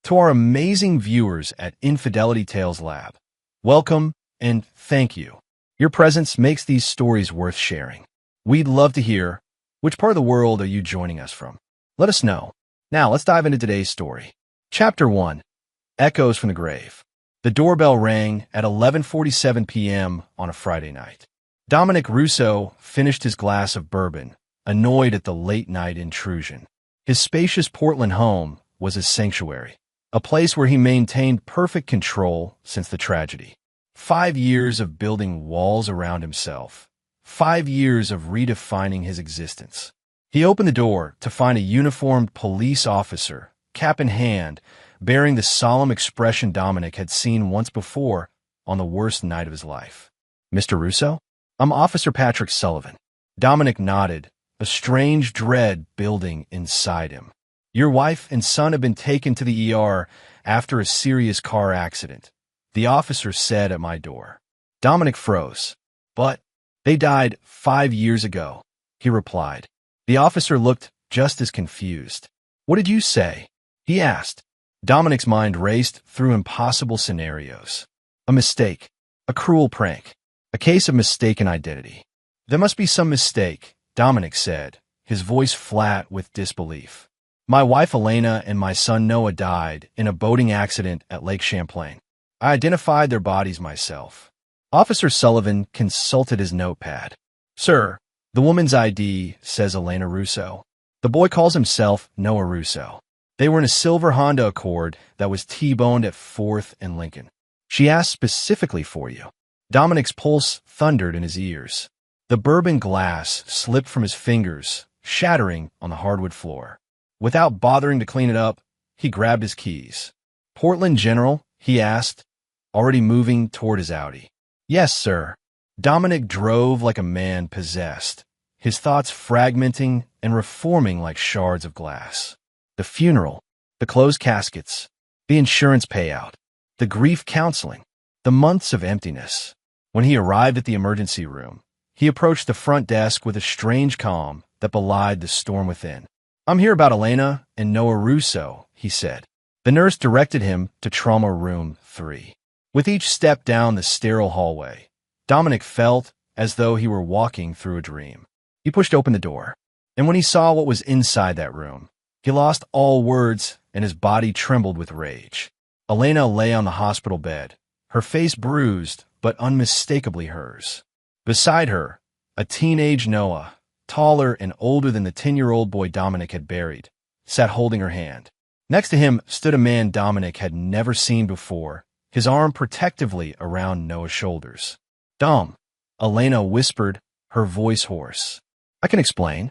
To our amazing viewers at Infidelity Tales Lab, welcome and thank you. Your presence makes these stories worth sharing. We'd love to hear, which part of the world are you joining us from? Let us know. Now, let's dive into today's story. Chapter 1. Echoes from the Grave. The doorbell rang at 11:47 p.m. on a Friday night. Dominic Russo finished his glass of bourbon, annoyed at the late-night intrusion. His spacious Portland home was his sanctuary, a place where he maintained perfect control since the tragedy. 5 years of building walls around himself. 5 years of redefining his existence. He opened the door to find a uniformed police officer, cap in hand, bearing the solemn expression Dominic had seen once before on the worst night of his life. "Mr. Russo? I'm Officer Patrick Sullivan." Dominic nodded, a strange dread building inside him. "Your wife and son have been taken to the ER after a serious car accident," the officer said at my door. Dominic froze. "But they died 5 years ago," he replied. The officer looked just as confused. "What did you say?" he asked. Dominic's mind raced through impossible scenarios. A mistake. A cruel prank. A case of mistaken identity. "There must be some mistake," Dominic said, his voice flat with disbelief. "My wife Elena and my son Noah died in a boating accident at Lake Champlain. I identified their bodies myself." Officer Sullivan consulted his notepad. "Sir, the woman's ID says Elena Russo. The boy calls himself Noah Russo. They were in a silver Honda Accord that was T-boned at 4th and Lincoln. She asked specifically for you." Dominic's pulse thundered in his ears. The bourbon glass slipped from his fingers, shattering on the hardwood floor. Without bothering to clean it up, he grabbed his keys. "Portland General?" he asked, already moving toward his Audi. "Yes, sir." Dominic drove like a man possessed, his thoughts fragmenting and reforming like shards of glass. The funeral, the closed caskets, the insurance payout, the grief counseling, the months of emptiness. When he arrived at the emergency room, he approached the front desk with a strange calm that belied the storm within. "I'm here about Elena and Noah Russo," he said. The nurse directed him to trauma room 3. With each step down the sterile hallway, Dominic felt as though he were walking through a dream. He pushed open the door, and when he saw what was inside that room, he lost all words and his body trembled with rage. Elena lay on the hospital bed, her face bruised but unmistakably hers. Beside her, a teenage Noah, taller and older than the 10-year-old boy Dominic had buried, sat holding her hand. Next to him stood a man Dominic had never seen before, his arm protectively around Noah's shoulders. "Dom," Elena whispered, her voice hoarse. "I can explain."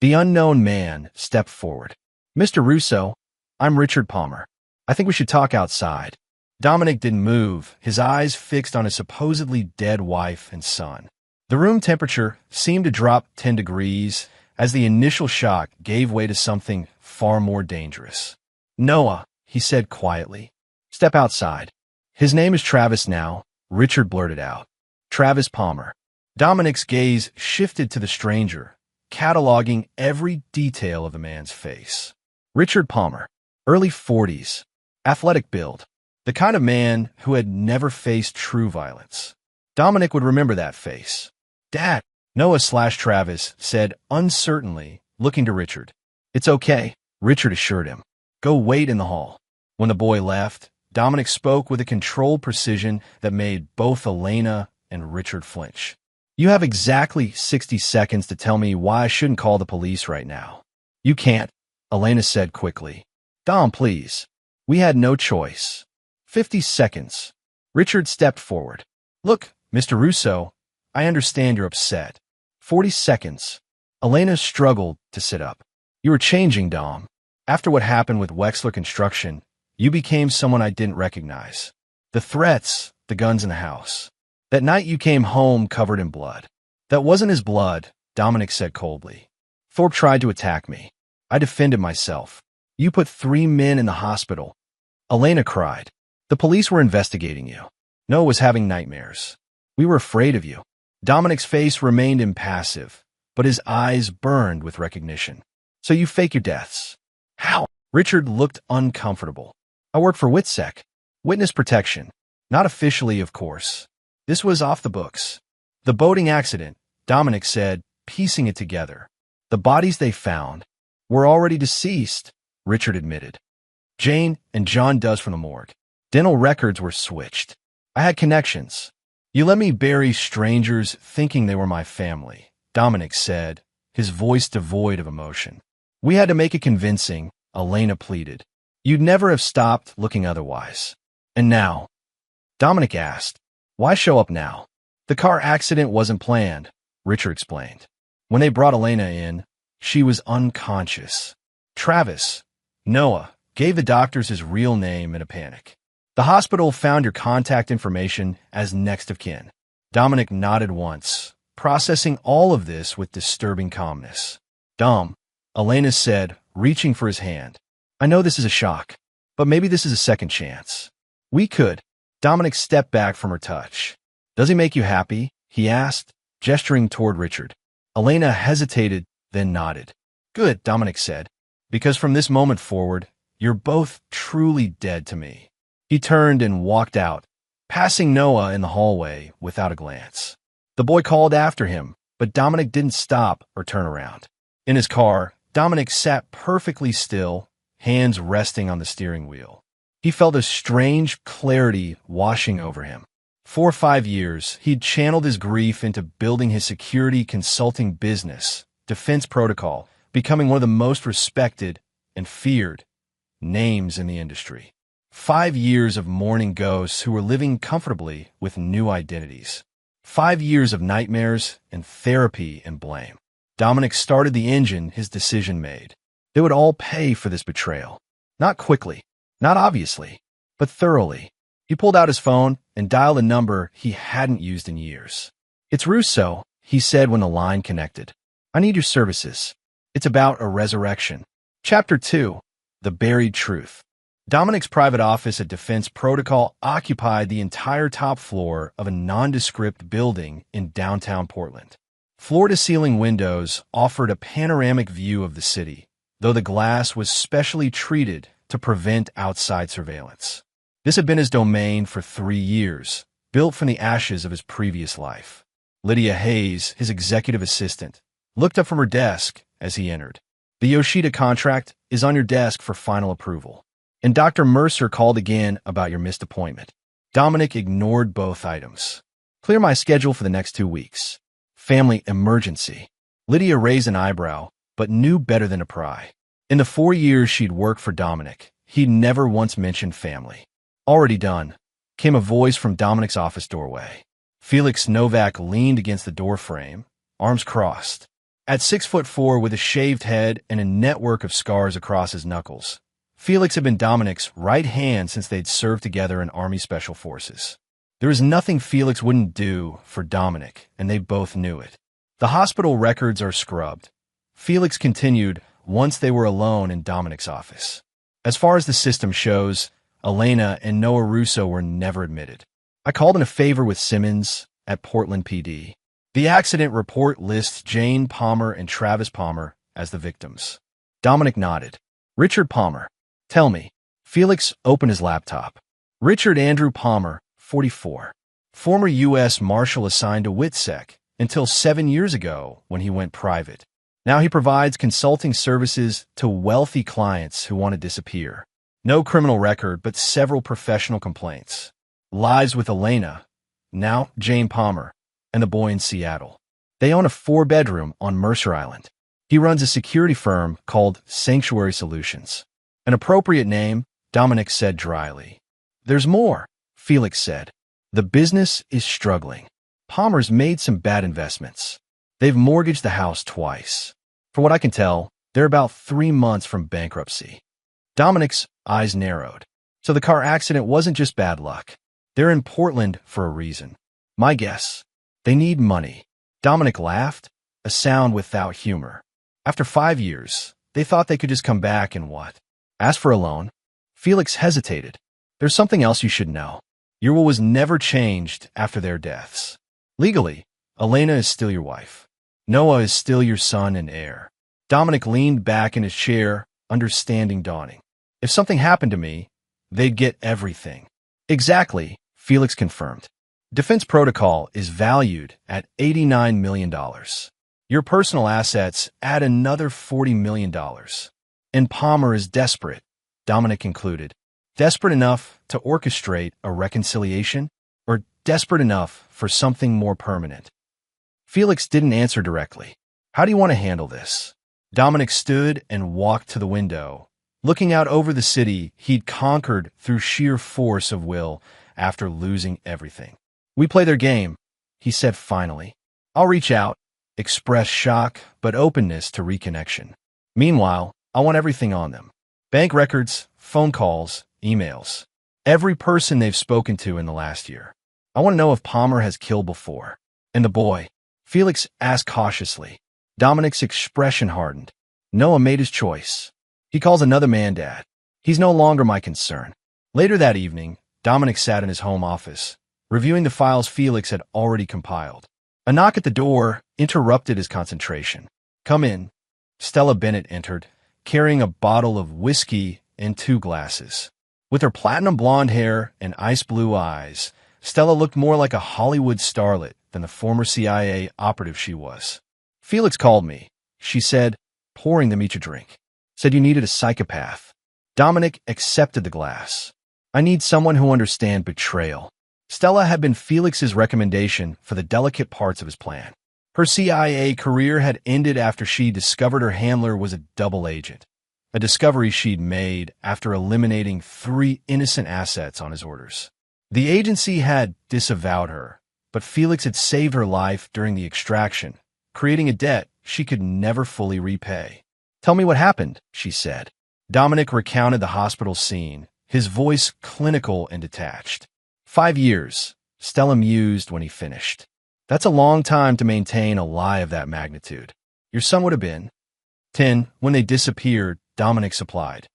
The unknown man stepped forward. "Mr. Russo, I'm Richard Palmer. I think we should talk outside." Dominic didn't move, his eyes fixed on his supposedly dead wife and son. The room temperature seemed to drop 10 degrees as the initial shock gave way to something far more dangerous. "Noah," he said quietly, "step outside." "His name is Travis now," Richard blurted out. "Travis Palmer." Dominic's gaze shifted to the stranger, cataloging every detail of the man's face. Richard Palmer, early 40s, athletic build, the kind of man who had never faced true violence. Dominic would remember that face. "Dad," Noah/Travis said uncertainly, looking to Richard. "It's okay," Richard assured him. "Go wait in the hall." When the boy left, Dominic spoke with a controlled precision that made both Elena and Richard flinch. "You have exactly 60 seconds to tell me why I shouldn't call the police right now." "You can't," Elena said quickly. "Dom, please. We had no choice." 50 seconds. Richard stepped forward. "Look, Mr. Russo, I understand you're upset." 40 seconds. Elena struggled to sit up. "You were changing, Dom. After what happened with Wexler Construction, you became someone I didn't recognize. The threats, the guns in the house. That night you came home covered in blood." "That wasn't his blood," Dominic said coldly. "Thorpe tried to attack me. I defended myself. You put 3 men in the hospital." Elena cried. "The police were investigating you. Noah was having nightmares. We were afraid of you." Dominic's face remained impassive, but his eyes burned with recognition. "So you fake your deaths." "How?" Richard looked uncomfortable. I work for WITSEC, Witness Protection. Not officially, of course. This was off the books. The boating accident, Dominic said, piecing it together. The bodies they found were already deceased, Richard admitted. Jane and John does from the morgue. Dental records were switched. I had connections. You let me bury strangers thinking they were my family, Dominic said, his voice devoid of emotion. We had to make it convincing, Elena pleaded. You'd never have stopped looking otherwise. And now? Dominic asked. Why show up now? The car accident wasn't planned, Richard explained. When they brought Elena in, she was unconscious. Travis, Noah, gave the doctors his real name in a panic. The hospital found your contact information as next of kin. Dominic nodded once, processing all of this with disturbing calmness. Dom, Elena said, reaching for his hand. I know this is a shock, but maybe this is a second chance. We could. Dominic stepped back from her touch. Does he make you happy? He asked, gesturing toward Richard. Elena hesitated, then nodded. Good, Dominic said, because from this moment forward, you're both truly dead to me. He turned and walked out, passing Noah in the hallway without a glance. The boy called after him, but Dominic didn't stop or turn around. In his car, Dominic sat perfectly still, hands resting on the steering wheel. He felt a strange clarity washing over him. For 5 years, he'd channeled his grief into building his security consulting business, Defense Protocol, becoming one of the most respected and feared names in the industry. 5 years of mourning ghosts who were living comfortably with new identities. 5 years of nightmares and therapy and blame. Dominic started the engine his decision made. They would all pay for this betrayal. Not quickly, not obviously, but thoroughly. He pulled out his phone and dialed a number he hadn't used in years. It's Russo, he said when the line connected. I need your services. It's about a resurrection. Chapter 2, The Buried Truth. Dominic's private office at Defense Protocol occupied the entire top floor of a nondescript building in downtown Portland. Floor-to-ceiling windows offered a panoramic view of the city, though the glass was specially treated to prevent outside surveillance. This had been his domain for 3 years, built from the ashes of his previous life. Lydia Hayes, his executive assistant, looked up from her desk as he entered. The Yoshida contract is on your desk for final approval. And Dr. Mercer called again about your missed appointment. Dominic ignored both items. Clear my schedule for the next 2 weeks. Family emergency. Lydia raised an eyebrow, but knew better than to pry. In the 4 years she'd worked for Dominic, he'd never once mentioned family. Already done, came a voice from Dominic's office doorway. Felix Novak leaned against the doorframe, arms crossed. At 6'4" with a shaved head and a network of scars across his knuckles, Felix had been Dominic's right hand since they'd served together in Army Special Forces. There was nothing Felix wouldn't do for Dominic, and they both knew it. The hospital records are scrubbed. Felix continued once they were alone in Dominic's office. As far as the system shows, Elena and Noah Russo were never admitted. I called in a favor with Simmons at Portland PD. The accident report lists Jane Palmer and Travis Palmer as the victims. Dominic nodded. Richard Palmer. Tell me. Felix opened his laptop. Richard Andrew Palmer, 44. Former U.S. Marshal assigned to WITSEC until 7 years ago when he went private. Now he provides consulting services to wealthy clients who want to disappear. No criminal record, but several professional complaints. Lives with Elena, now Jane Palmer, and the boy in Seattle. They own a 4-bedroom on Mercer Island. He runs a security firm called Sanctuary Solutions. An appropriate name, Dominic said dryly. There's more, Felix said. The business is struggling. Palmer's made some bad investments. They've mortgaged the house twice. For what I can tell, they're about 3 months from bankruptcy. Dominic's eyes narrowed. So the car accident wasn't just bad luck. They're in Portland for a reason. My guess, they need money. Dominic laughed, a sound without humor. After 5 years, they thought they could just come back and what? Ask for a loan? Felix hesitated. There's something else you should know. Your will was never changed after their deaths. Legally, Elena is still your wife. Noah is still your son and heir. Dominic leaned back in his chair, understanding dawning. If something happened to me, they'd get everything. Exactly, Felix confirmed. Defense protocol is valued at $89 million. Your personal assets add another $40 million. And Palmer is desperate, Dominic concluded. Desperate enough to orchestrate a reconciliation, or desperate enough for something more permanent? Felix didn't answer directly. How do you want to handle this? Dominic stood and walked to the window, looking out over the city he'd conquered through sheer force of will after losing everything. We play their game, he said finally. I'll reach out, express shock but openness to reconnection. Meanwhile, I want everything on them. Bank records, phone calls, emails. Every person they've spoken to in the last year. I want to know if Palmer has killed before. And the boy? Felix asked cautiously. Dominic's expression hardened. Noah made his choice. He calls another man dad. He's no longer my concern. Later that evening, Dominic sat in his home office, reviewing the files Felix had already compiled. A knock at the door interrupted his concentration. Come in. Stella Bennett entered, carrying a bottle of whiskey and 2 glasses. With her platinum blonde hair and ice blue eyes, Stella looked more like a Hollywood starlet than the former CIA operative she was. Felix called me, she said, pouring them each a drink. Said you needed a psychopath. Dominic accepted the glass. I need someone who understands betrayal. Stella had been Felix's recommendation for the delicate parts of his plan. Her CIA career had ended after she discovered her handler was a double agent, a discovery she'd made after eliminating 3 innocent assets on his orders. The agency had disavowed her, but Felix had saved her life during the extraction, creating a debt she could never fully repay. Tell me what happened, she said. Dominic recounted the hospital scene, his voice clinical and detached. 5 years, Stella mused when he finished. That's a long time to maintain a lie of that magnitude. Your son would have been 10 when they disappeared, Dominic supplied.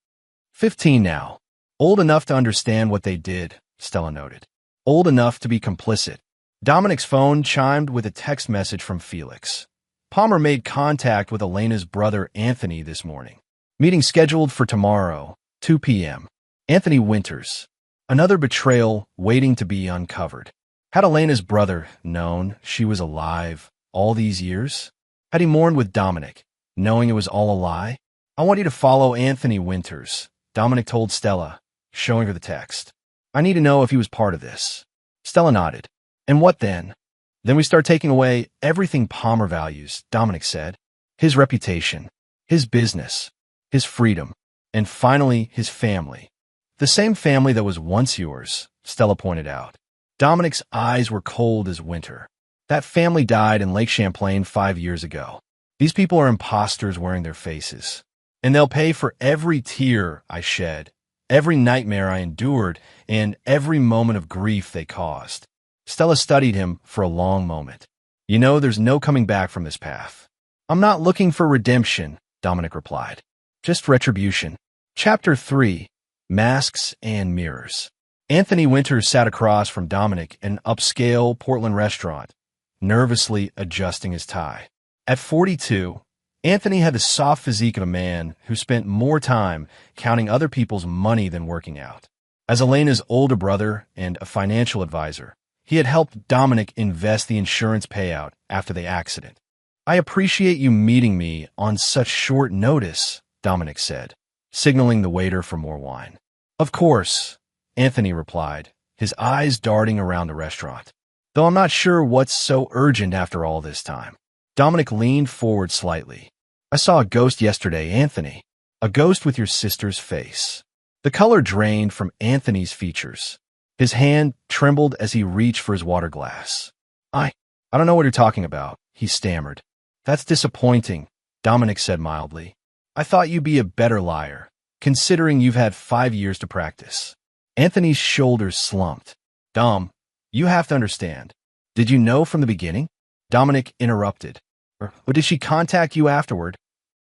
15 now. Old enough to understand what they did, Stella noted. Old enough to be complicit. Dominic's phone chimed with a text message from Felix. Palmer made contact with Elena's brother Anthony this morning. Meeting scheduled for tomorrow, 2 p.m. Anthony Winters. Another betrayal waiting to be uncovered. Had Elena's brother known she was alive all these years? Had he mourned with Dominic, knowing it was all a lie? I want you to follow Anthony Winters, Dominic told Stella, showing her the text. I need to know if he was part of this. Stella nodded. And what then? Then we start taking away everything Palmer values, Dominic said. His reputation, his business, his freedom, and finally his family. The same family that was once yours, Stella pointed out. Dominic's eyes were cold as winter. That family died in Lake Champlain 5 years ago. These people are imposters wearing their faces. And they'll pay for every tear I shed, every nightmare I endured, and every moment of grief they caused. Stella studied him for a long moment. You know, there's no coming back from this path. I'm not looking for redemption, Dominic replied. Just retribution. Chapter 3. Masks and Mirrors. Anthony Winters sat across from Dominic in an upscale Portland restaurant, nervously adjusting his tie. At 42, Anthony had the soft physique of a man who spent more time counting other people's money than working out. As Elena's older brother and a financial advisor, he had helped Dominic invest the insurance payout after the accident. I appreciate you meeting me on such short notice, Dominic said, signaling the waiter for more wine. Of course, Anthony replied, his eyes darting around the restaurant. Though I'm not sure what's so urgent after all this time. Dominic leaned forward slightly. I saw a ghost yesterday, Anthony. A ghost with your sister's face. The color drained from Anthony's features. His hand trembled as he reached for his water glass. I don't know what you're talking about, he stammered. That's disappointing, Dominic said mildly. I thought you'd be a better liar, considering you've had 5 years to practice. Anthony's shoulders slumped. Dom, you have to understand. Did you know from the beginning? Dominic interrupted. Or did she contact you afterward?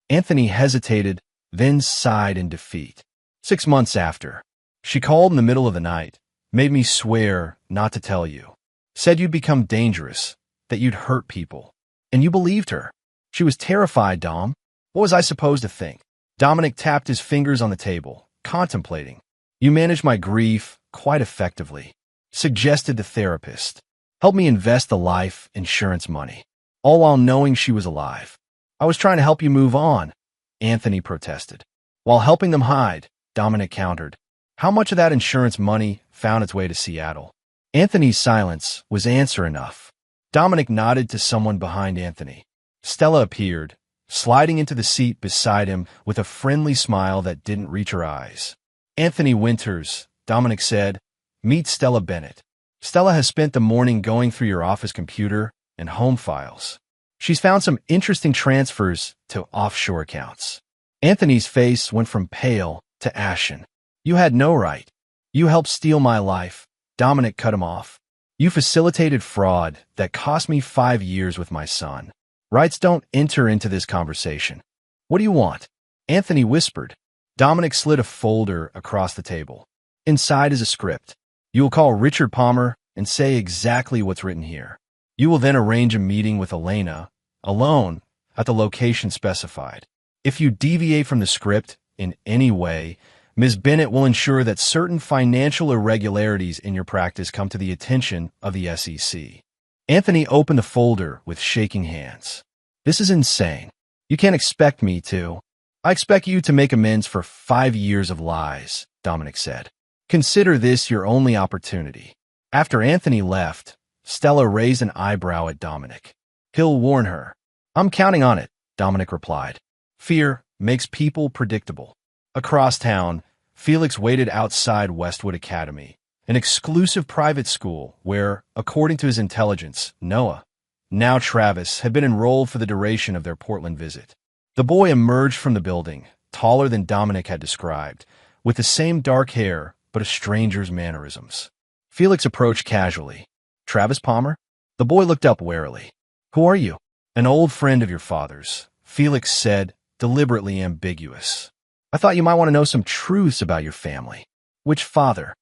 Anthony hesitated, then sighed in defeat. 6 months after. She called in the middle of the night, made me swear not to tell you. Said you'd become dangerous, that you'd hurt people. And you believed her. She was terrified, Dom. What was I supposed to think? Dominic tapped his fingers on the table, contemplating. You managed my grief quite effectively, suggested the therapist. Helped me invest the life insurance money, all while knowing she was alive. I was trying to help you move on, Anthony protested. While helping them hide, Dominic countered. How much of that insurance money found its way to Seattle? Anthony's silence was answer enough. Dominic nodded to someone behind Anthony. Stella appeared, sliding into the seat beside him with a friendly smile that didn't reach her eyes. Anthony Winters, Dominic said, meet Stella Bennett. Stella has spent the morning going through your office computer and home files. She's found some interesting transfers to offshore accounts. Anthony's face went from pale to ashen. You had no right. You helped steal my life. Dominic cut him off. You facilitated fraud that cost me 5 years with my son. Rights don't enter into this conversation. What do you want? Anthony whispered. Dominic slid a folder across the table. Inside is a script. You will call Richard Palmer and say exactly what's written here. You will then arrange a meeting with Elena, alone, at the location specified. If you deviate from the script in any way, Ms. Bennett will ensure that certain financial irregularities in your practice come to the attention of the SEC. Anthony opened the folder with shaking hands. This is insane. You can't expect me to. I expect you to make amends for 5 years of lies, Dominic said. Consider this your only opportunity. After Anthony left, Stella raised an eyebrow at Dominic. He'll warn her. I'm counting on it, Dominic replied. Fear makes people predictable. Across town, Felix waited outside Westwood Academy, an exclusive private school where, according to his intelligence, Noah, now Travis, had been enrolled for the duration of their Portland visit. The boy emerged from the building, taller than Dominic had described, with the same dark hair but a stranger's mannerisms. Felix approached casually. Travis Palmer? The boy looked up warily. Who are you? An old friend of your father's, Felix said, deliberately ambiguous. I thought you might want to know some truths about your family. Which father?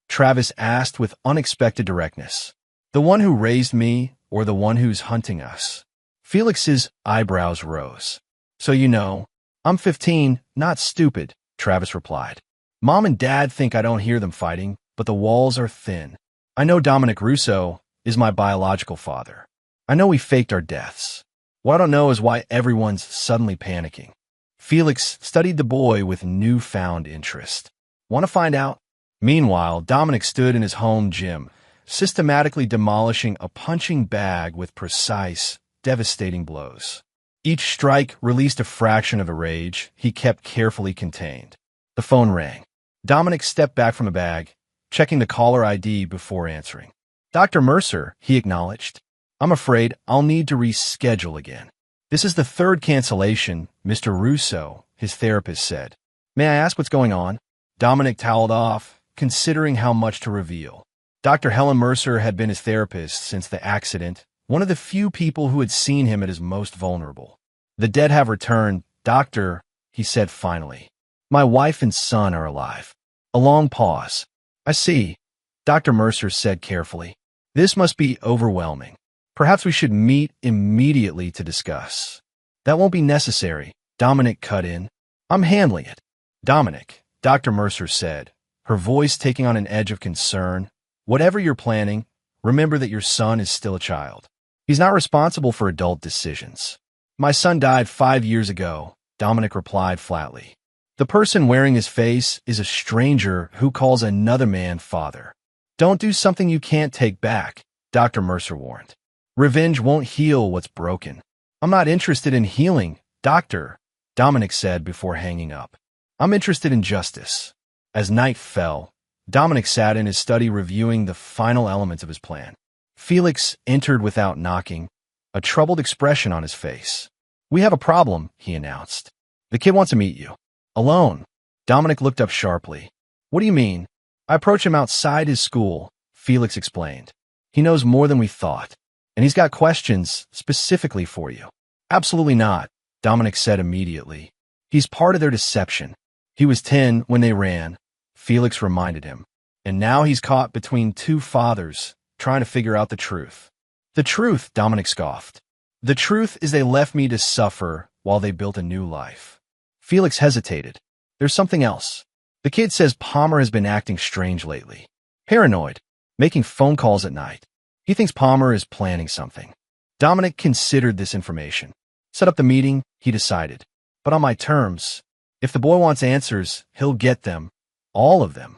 Travis asked with unexpected directness. The one who raised me or the one who's hunting us? Felix's eyebrows rose. So you know, I'm 15, not stupid, Travis replied. Mom and Dad think I don't hear them fighting, but the walls are thin. I know Dominic Russo is my biological father. I know we faked our deaths. What I don't know is why everyone's suddenly panicking. Felix studied the boy with newfound interest. Want to find out? Meanwhile, Dominic stood in his home gym, systematically demolishing a punching bag with precise, devastating blows. Each strike released a fraction of a rage he kept carefully contained. The phone rang. Dominic stepped back from the bag, checking the caller ID before answering. Dr. Mercer, he acknowledged. I'm afraid I'll need to reschedule again. This is the third cancellation, Mr. Russo, his therapist said. May I ask what's going on? Dominic toweled off, considering how much to reveal. Dr. Helen Mercer had been his therapist since the accident, one of the few people who had seen him at his most vulnerable. The dead have returned, Doctor, he said finally. My wife and son are alive. A long pause. I see, Dr. Mercer said carefully. This must be overwhelming. Perhaps we should meet immediately to discuss. That won't be necessary, Dominic cut in. I'm handling it. Dominic, Dr. Mercer said, her voice taking on an edge of concern. Whatever you're planning, remember that your son is still a child. He's not responsible for adult decisions. My son died 5 years ago, Dominic replied flatly. The person wearing his face is a stranger who calls another man father. Don't do something you can't take back, Dr. Mercer warned. Revenge won't heal what's broken. I'm not interested in healing, Doctor, Dominic said before hanging up. I'm interested in justice. As night fell, Dominic sat in his study reviewing the final elements of his plan. Felix entered without knocking, a troubled expression on his face. We have a problem, he announced. The kid wants to meet you. Alone. Dominic looked up sharply. What do you mean? I approached him outside his school, Felix explained. He knows more than we thought, and he's got questions specifically for you. Absolutely not, Dominic said immediately. He's part of their deception. He was 10 when they ran, Felix reminded him. And now he's caught between two fathers, trying to figure out the truth. The truth, Dominic scoffed. The truth is they left me to suffer while they built a new life. Felix hesitated. There's something else. The kid says Palmer has been acting strange lately. Paranoid, making phone calls at night. He thinks Palmer is planning something. Dominic considered this information. Set up the meeting, he decided. But on my terms. If the boy wants answers, he'll get them. All of them.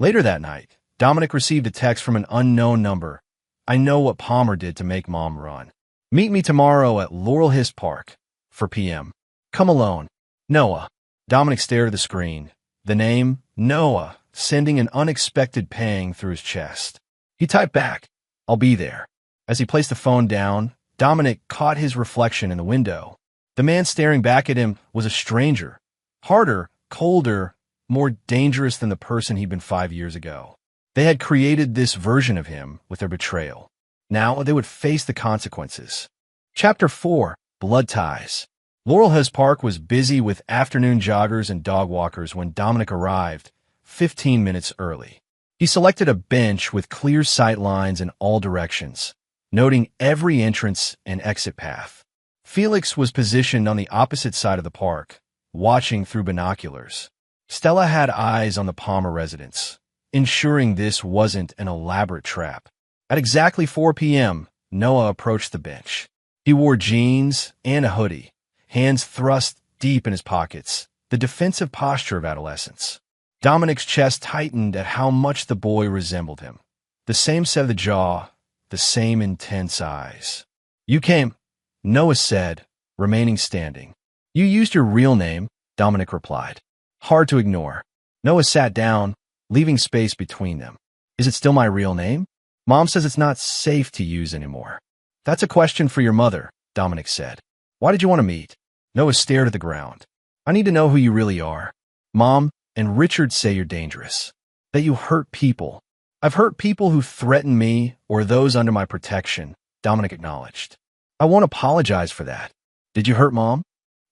Later that night, Dominic received a text from an unknown number. I know what Palmer did to make Mom run. Meet me tomorrow at Laurel His Park. 4 p.m. Come alone. Noah. Dominic stared at the screen. The name, Noah, sending an unexpected pang through his chest. He typed back, I'll be there. As he placed the phone down, Dominic caught his reflection in the window. The man staring back at him was a stranger. Harder, colder, more dangerous than the person he'd been 5 years ago. They had created this version of him with their betrayal. Now they would face the consequences. Chapter 4. Blood Ties. Laurel His Park was busy with afternoon joggers and dog walkers when Dominic arrived, 15 minutes early. He selected a bench with clear sight lines in all directions, noting every entrance and exit path. Felix was positioned on the opposite side of the park, watching through binoculars. Stella had eyes on the Palmer residence, ensuring this wasn't an elaborate trap. At exactly 4 p.m., Noah approached the bench. He wore jeans and a hoodie, hands thrust deep in his pockets, the defensive posture of adolescence. Dominic's chest tightened at how much the boy resembled him. The same set of the jaw, the same intense eyes. You came, Noah said, remaining standing. You used your real name, Dominic replied. Hard to ignore. Noah sat down, leaving space between them. Is it still my real name? Mom says it's not safe to use anymore. That's a question for your mother, Dominic said. Why did you want to meet? Noah stared at the ground. I need to know who you really are. Mom and Richard say you're dangerous, that you hurt people. I've hurt people who threaten me or those under my protection, Dominic acknowledged. I won't apologize for that. Did you hurt Mom?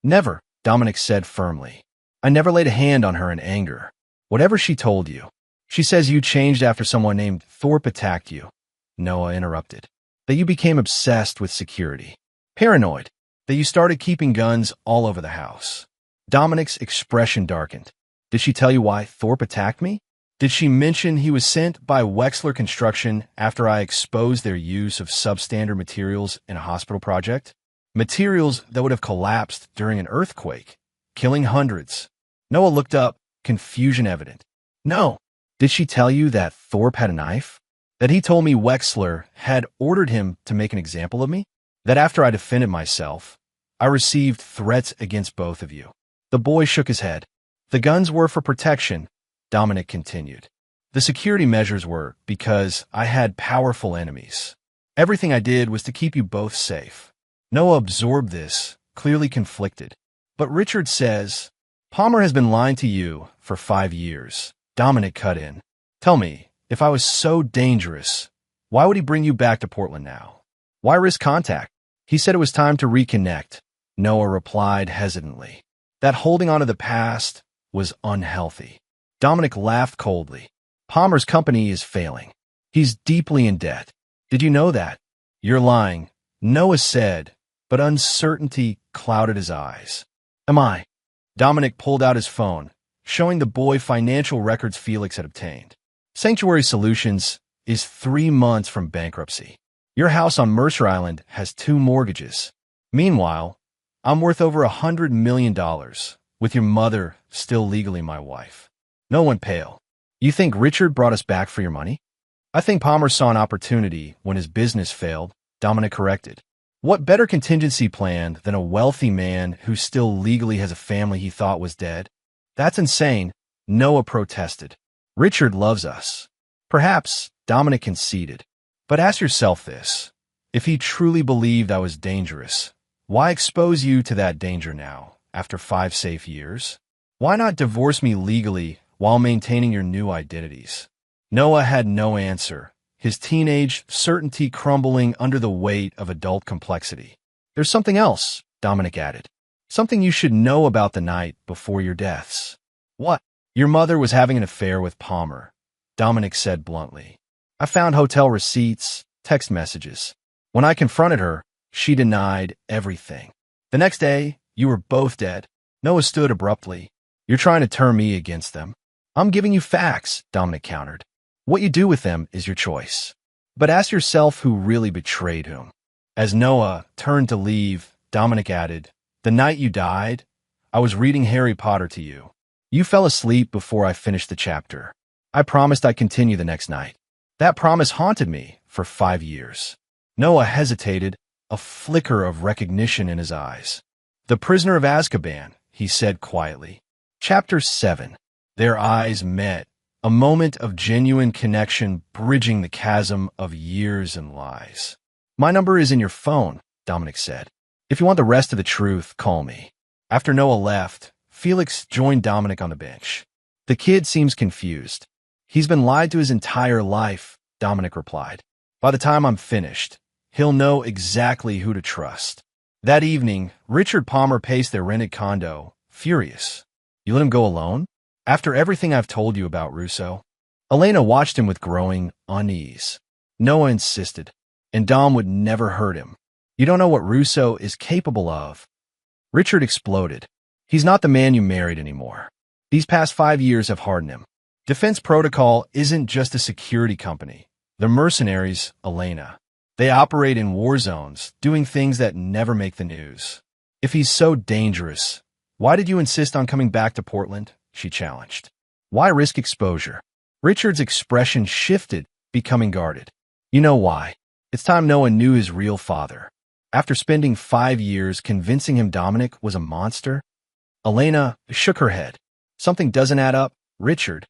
Never, Dominic said firmly. I never laid a hand on her in anger. Whatever she told you. She says you changed after someone named Thorpe attacked you. Noah interrupted. That you became obsessed with security. Paranoid. That you started keeping guns all over the house. Dominic's expression darkened. Did she tell you why Thorpe attacked me? Did she mention he was sent by Wexler Construction after I exposed their use of substandard materials in a hospital project? Materials that would have collapsed during an earthquake, killing hundreds. Noah looked up, confusion evident. No. Did she tell you that Thorpe had a knife? That he told me Wexler had ordered him to make an example of me? That after I defended myself, I received threats against both of you? The boy shook his head. The guns were for protection, Dominic continued. The security measures were because I had powerful enemies. Everything I did was to keep you both safe. Noah absorbed this, clearly conflicted. But Richard says, Palmer has been lying to you for 5 years. Dominic cut in. Tell me, if I was so dangerous, why would he bring you back to Portland now? Why risk contact? He said it was time to reconnect, Noah replied hesitantly. That holding on to the past was unhealthy. Dominic laughed coldly. Palmer's company is failing. He's deeply in debt. Did you know that? You're lying, Noah said, but uncertainty clouded his eyes. Am I? Dominic pulled out his phone, showing the boy financial records Felix had obtained. Sanctuary Solutions is 3 months from bankruptcy. Your house on Mercer Island has 2 mortgages. Meanwhile, I'm worth over $100 million, with your mother still legally my wife. No one pale. You think Richard brought us back for your money? I think Palmer saw an opportunity when his business failed, Dominic corrected. What better contingency plan than a wealthy man who still legally has a family he thought was dead? That's insane, Noah protested. Richard loves us. Perhaps, Dominic conceded. But ask yourself this. If he truly believed I was dangerous, why expose you to that danger now, after 5 safe years? Why not divorce me legally while maintaining your new identities? Noah had no answer, his teenage certainty crumbling under the weight of adult complexity. There's something else, Dominic added. Something you should know about the night before your deaths. What? Your mother was having an affair with Palmer, Dominic said bluntly. I found hotel receipts, text messages. When I confronted her, she denied everything. The next day, you were both dead. Noah stood abruptly. You're trying to turn me against them. I'm giving you facts, Dominic countered. What you do with them is your choice. But ask yourself who really betrayed whom. As Noah turned to leave, Dominic added, "The night you died, I was reading Harry Potter to you. You fell asleep before I finished the chapter. I promised I'd continue the next night. That promise haunted me for 5 years." Noah hesitated, a flicker of recognition in his eyes. "The Prisoner of Azkaban," he said quietly. Chapter 7. Their eyes met, a moment of genuine connection bridging the chasm of years and lies. "My number is in your phone," Dominic said. "If you want the rest of the truth, call me." After Noah left, Felix joined Dominic on the bench. "The kid seems confused. He's been lied to his entire life," Dominic replied. "By the time I'm finished, he'll know exactly who to trust." That evening, Richard Palmer paced their rented condo, furious. "You let him go alone? After everything I've told you about Russo?" Elena watched him with growing unease. Noah insisted, and Dom would never hurt him. "You don't know what Russo is capable of." Richard exploded. "He's not the man you married anymore. These past 5 years have hardened him. Defense Protocol isn't just a security company. They're mercenaries, Elena. They operate in war zones, doing things that never make the news. If he's so dangerous, why did you insist on coming back to Portland?" she challenged. "Why risk exposure?" Richard's expression shifted, becoming guarded. "You know why. It's time Noah knew his real father. After spending 5 years convincing him Dominic was a monster." Elena shook her head. "Something doesn't add up, Richard."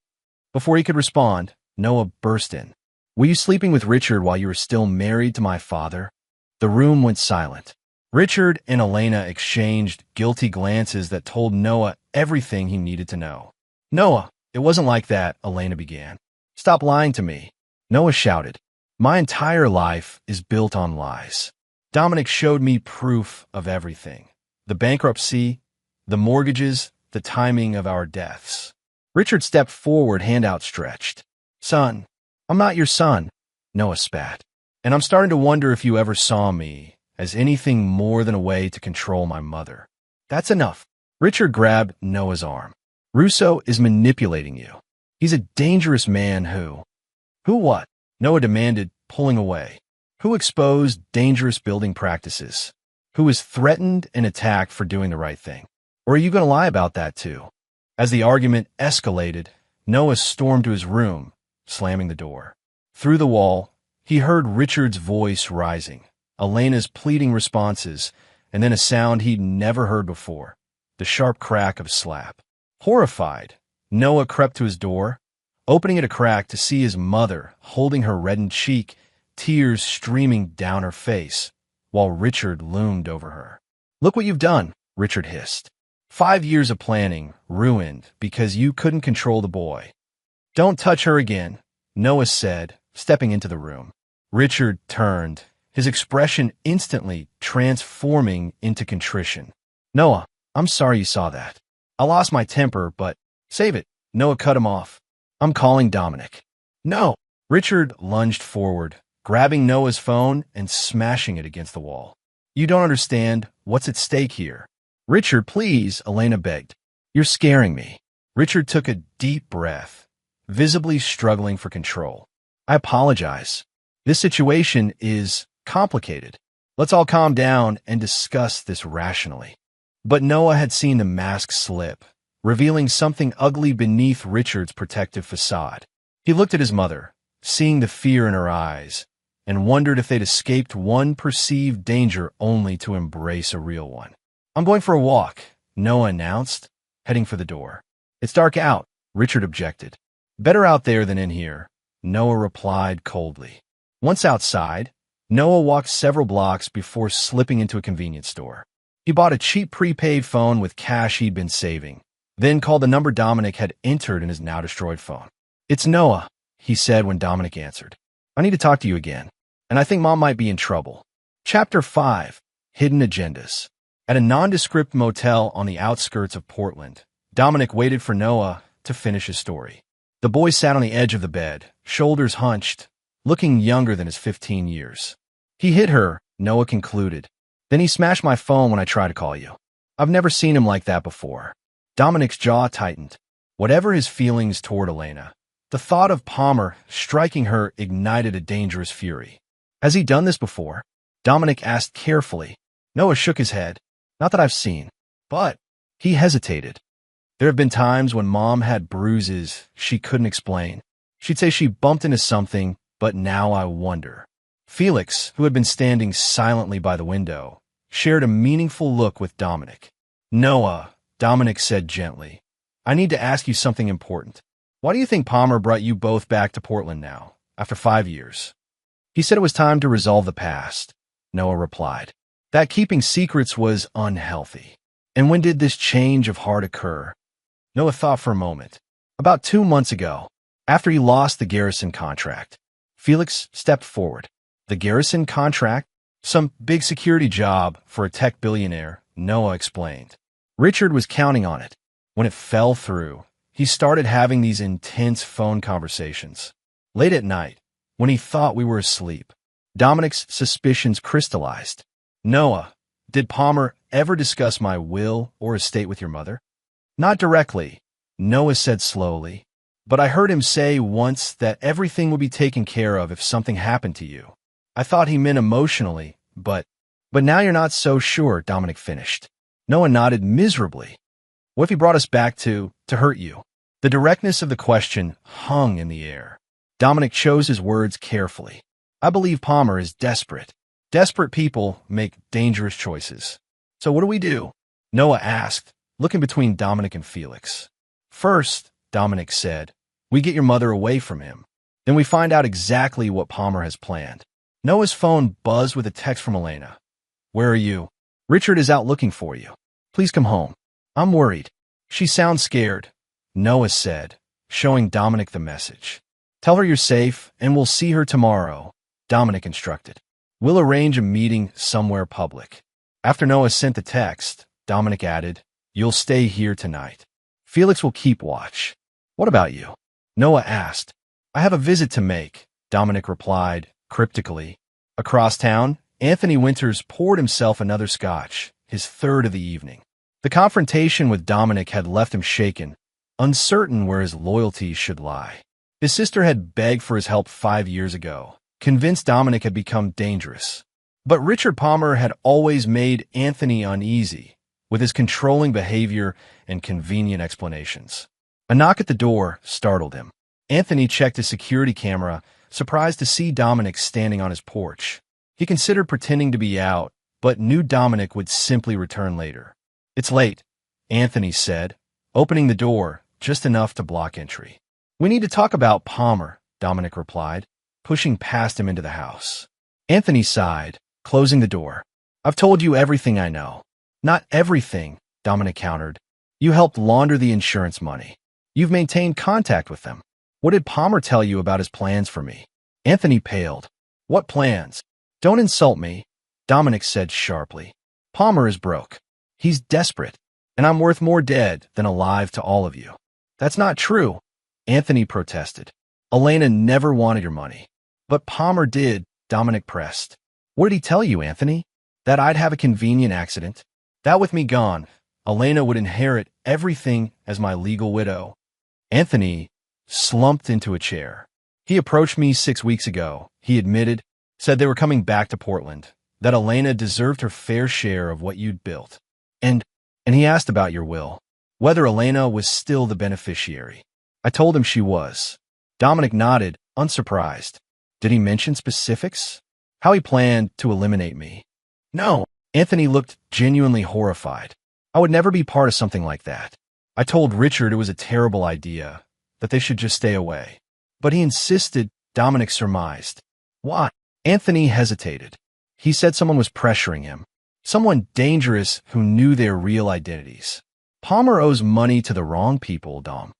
Before he could respond, Noah burst in. "Were you sleeping with Richard while you were still married to my father?" The room went silent. Richard and Elena exchanged guilty glances that told Noah everything he needed to know. "Noah, it wasn't like that," Elena began. "Stop lying to me." Noah shouted. "My entire life is built on lies. Dominic showed me proof of everything. The bankruptcy, the mortgages, the timing of our deaths." Richard stepped forward, hand outstretched. "Son, I'm not your son," Noah spat. "And I'm starting to wonder if you ever saw me as anything more than a way to control my mother." "That's enough." Richard grabbed Noah's arm. "Russo is manipulating you. He's a dangerous man who—" "Who what?" Noah demanded, pulling away. "Who exposed dangerous building practices? Who is threatened and attacked for doing the right thing? Or are you going to lie about that too?" As the argument escalated, Noah stormed to his room, slamming the door. Through the wall, he heard Richard's voice rising, Elena's pleading responses, and then a sound he'd never heard before, the sharp crack of a slap. Horrified, Noah crept to his door, opening it a crack to see his mother holding her reddened cheek, tears streaming down her face, while Richard loomed over her. "Look what you've done," Richard hissed. 5 years of planning, ruined because you couldn't control the boy. "Don't touch her again," Noah said, stepping into the room. Richard turned, his expression instantly transforming into contrition. "Noah, I'm sorry you saw that. I lost my temper, but—" "Save it," Noah cut him off. "I'm calling Dominic." "No!" Richard lunged forward, grabbing Noah's phone and smashing it against the wall. "You don't understand what's at stake here." "Richard, please," Elena begged. "You're scaring me." Richard took a deep breath, visibly struggling for control. "I apologize. This situation is complicated. Let's all calm down and discuss this rationally." But Noah had seen the mask slip, revealing something ugly beneath Richard's protective facade. He looked at his mother, seeing the fear in her eyes, and wondered if they'd escaped one perceived danger only to embrace a real one. "I'm going for a walk," Noah announced, heading for the door. "It's dark out," Richard objected. "Better out there than in here," Noah replied coldly. Once outside, Noah walked several blocks before slipping into a convenience store. He bought a cheap prepaid phone with cash he'd been saving, then called the number Dominic had entered in his now-destroyed phone. "It's Noah," he said when Dominic answered. "I need to talk to you again, and I think Mom might be in trouble." Chapter 5. Hidden Agendas. At a nondescript motel on the outskirts of Portland, Dominic waited for Noah to finish his story. The boy sat on the edge of the bed, shoulders hunched, looking younger than his 15 years. "He hit her," Noah concluded. "Then he smashed my phone when I tried to call you. I've never seen him like that before." Dominic's jaw tightened. Whatever his feelings toward Elena, the thought of Palmer striking her ignited a dangerous fury. Has he done this before? Dominic asked carefully. Noah shook his head. Not that I've seen. But he hesitated. There have been times when Mom had bruises she couldn't explain. She'd say she bumped into something, but now I wonder. Felix, who had been standing silently by the window, shared a meaningful look with Dominic. Noah, Dominic said gently, I need to ask you something important. Why do you think Palmer brought you both back to Portland now, after 5 years? He said it was time to resolve the past, Noah replied. That keeping secrets was unhealthy. And when did this change of heart occur? Noah thought for a moment. About 2 months ago, after he lost the Garrison contract. Felix stepped forward. The Garrison contract? Some big security job for a tech billionaire, Noah explained. Richard was counting on it. When it fell through, he started having these intense phone conversations. Late at night, when he thought we were asleep, Dominic's suspicions crystallized. Noah, did Palmer ever discuss my will or estate with your mother? Not directly, Noah said slowly, but I heard him say once that everything would be taken care of if something happened to you. I thought he meant emotionally, but now you're not so sure, Dominic finished. Noah nodded miserably. What if he brought us back to hurt you? The directness of the question hung in the air. Dominic chose his words carefully. I believe Palmer is desperate. Desperate people make dangerous choices. So what do we do? Noah asked, looking between Dominic and Felix. First, Dominic said, we get your mother away from him. Then we find out exactly what Palmer has planned. Noah's phone buzzed with a text from Elena. Where are you? Richard is out looking for you. Please come home. I'm worried. She sounds scared, Noah said, showing Dominic the message. Tell her you're safe and we'll see her tomorrow, Dominic instructed. We'll arrange a meeting somewhere public. After Noah sent the text, Dominic added, you'll stay here tonight. Felix will keep watch. What about you? Noah asked. I have a visit to make, Dominic replied, cryptically. Across town, Anthony Winters poured himself another scotch, his third of the evening. The confrontation with Dominic had left him shaken, uncertain where his loyalties should lie. His sister had begged for his help 5 years ago, convinced Dominic had become dangerous. But Richard Palmer had always made Anthony uneasy, with his controlling behavior and convenient explanations. A knock at the door startled him. Anthony checked his security camera, surprised to see Dominic standing on his porch. He considered pretending to be out, but knew Dominic would simply return later. It's late, Anthony said, opening the door just enough to block entry. We need to talk about Palmer, Dominic replied, pushing past him into the house. Anthony sighed, closing the door. I've told you everything I know. Not everything, Dominic countered. You helped launder the insurance money. You've maintained contact with them. What did Palmer tell you about his plans for me? Anthony paled. What plans? Don't insult me, Dominic said sharply. Palmer is broke. He's desperate, and I'm worth more dead than alive to all of you. That's not true, Anthony protested. Elena never wanted your money. But Palmer did, Dominic pressed. What did he tell you, Anthony? That I'd have a convenient accident? That with me gone, Elena would inherit everything as my legal widow. Anthony slumped into a chair. He approached me 6 weeks ago, he admitted, said they were coming back to Portland, that Elena deserved her fair share of what you'd built. And he asked about your will, whether Elena was still the beneficiary. I told him she was. Dominic nodded, unsurprised. Did he mention specifics? How he planned to eliminate me? No. Anthony looked genuinely horrified. I would never be part of something like that. I told Richard it was a terrible idea, that they should just stay away. But he insisted, Dominic surmised. Why? Anthony hesitated. He said someone was pressuring him. Someone dangerous who knew their real identities. Palmer owes money to the wrong people, Dom.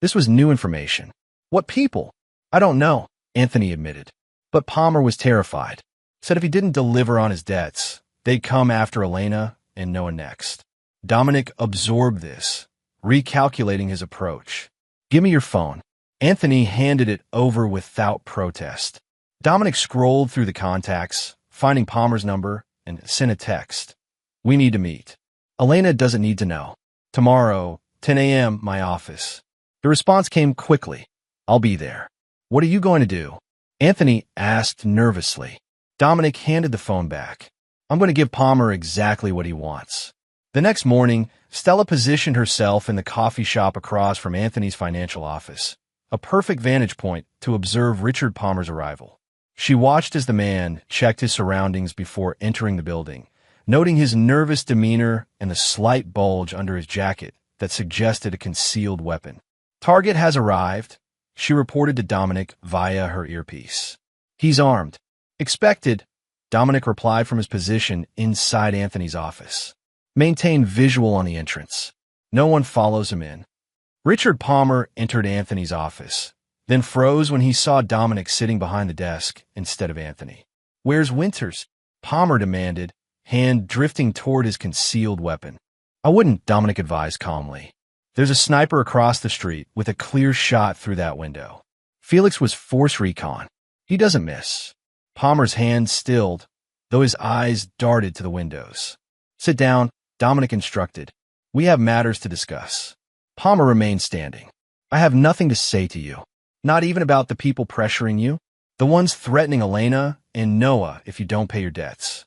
This was new information. What people? I don't know, Anthony admitted. But Palmer was terrified. Said if he didn't deliver on his debts, they'd come after Elena and Noah next. Dominic absorbed this, recalculating his approach. Give me your phone. Anthony handed it over without protest. Dominic scrolled through the contacts, finding Palmer's number, and sent a text. We need to meet. Elena doesn't need to know. Tomorrow, 10 a.m., my office. The response came quickly. I'll be there. What are you going to do? Anthony asked nervously. Dominic handed the phone back. I'm going to give Palmer exactly what he wants. The next morning, Stella positioned herself in the coffee shop across from Anthony's financial office, a perfect vantage point to observe Richard Palmer's arrival. She watched as the man checked his surroundings before entering the building, noting his nervous demeanor and the slight bulge under his jacket that suggested a concealed weapon. Target has arrived, she reported to Dominic via her earpiece. He's armed. Expected, Dominic replied from his position inside Anthony's office. Maintain visual on the entrance. No one follows him in. Richard Palmer entered Anthony's office, then froze when he saw Dominic sitting behind the desk instead of Anthony. Where's Winters? Palmer demanded, hand drifting toward his concealed weapon. I wouldn't, Dominic advised calmly. There's a sniper across the street with a clear shot through that window. Felix was force recon. He doesn't miss. Palmer's hand stilled, though his eyes darted to the windows. Sit down, Dominic instructed. We have matters to discuss. Palmer remained standing. I have nothing to say to you. Not even about the people pressuring you. The ones threatening Elena and Noah if you don't pay your debts.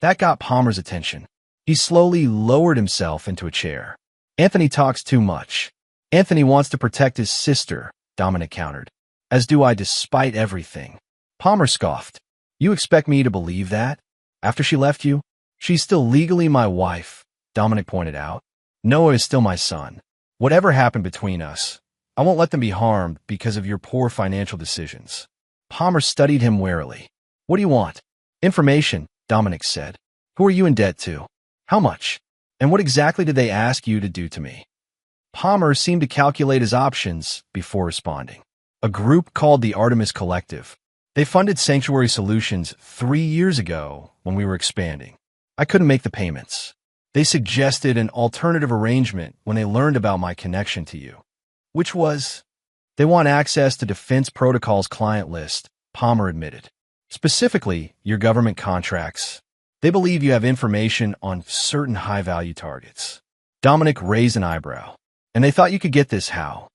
That got Palmer's attention. He slowly lowered himself into a chair. Anthony talks too much. Anthony wants to protect his sister, Dominic countered. As do I, despite everything. Palmer scoffed. You expect me to believe that? After she left you? She's still legally my wife, Dominic pointed out. Noah is still my son. Whatever happened between us, I won't let them be harmed because of your poor financial decisions. Palmer studied him warily. What do you want? Information, Dominic said. Who are you in debt to? How much? And what exactly did they ask you to do to me? Palmer seemed to calculate his options before responding. A group called the Artemis Collective. They funded Sanctuary Solutions 3 years ago when we were expanding. I couldn't make the payments. They suggested an alternative arrangement when they learned about my connection to you. Which was? They want access to Defense Protocol's client list, Palmer admitted. Specifically, your government contracts. They believe you have information on certain high-value targets. Dominic raised an eyebrow. And they thought you could get this how?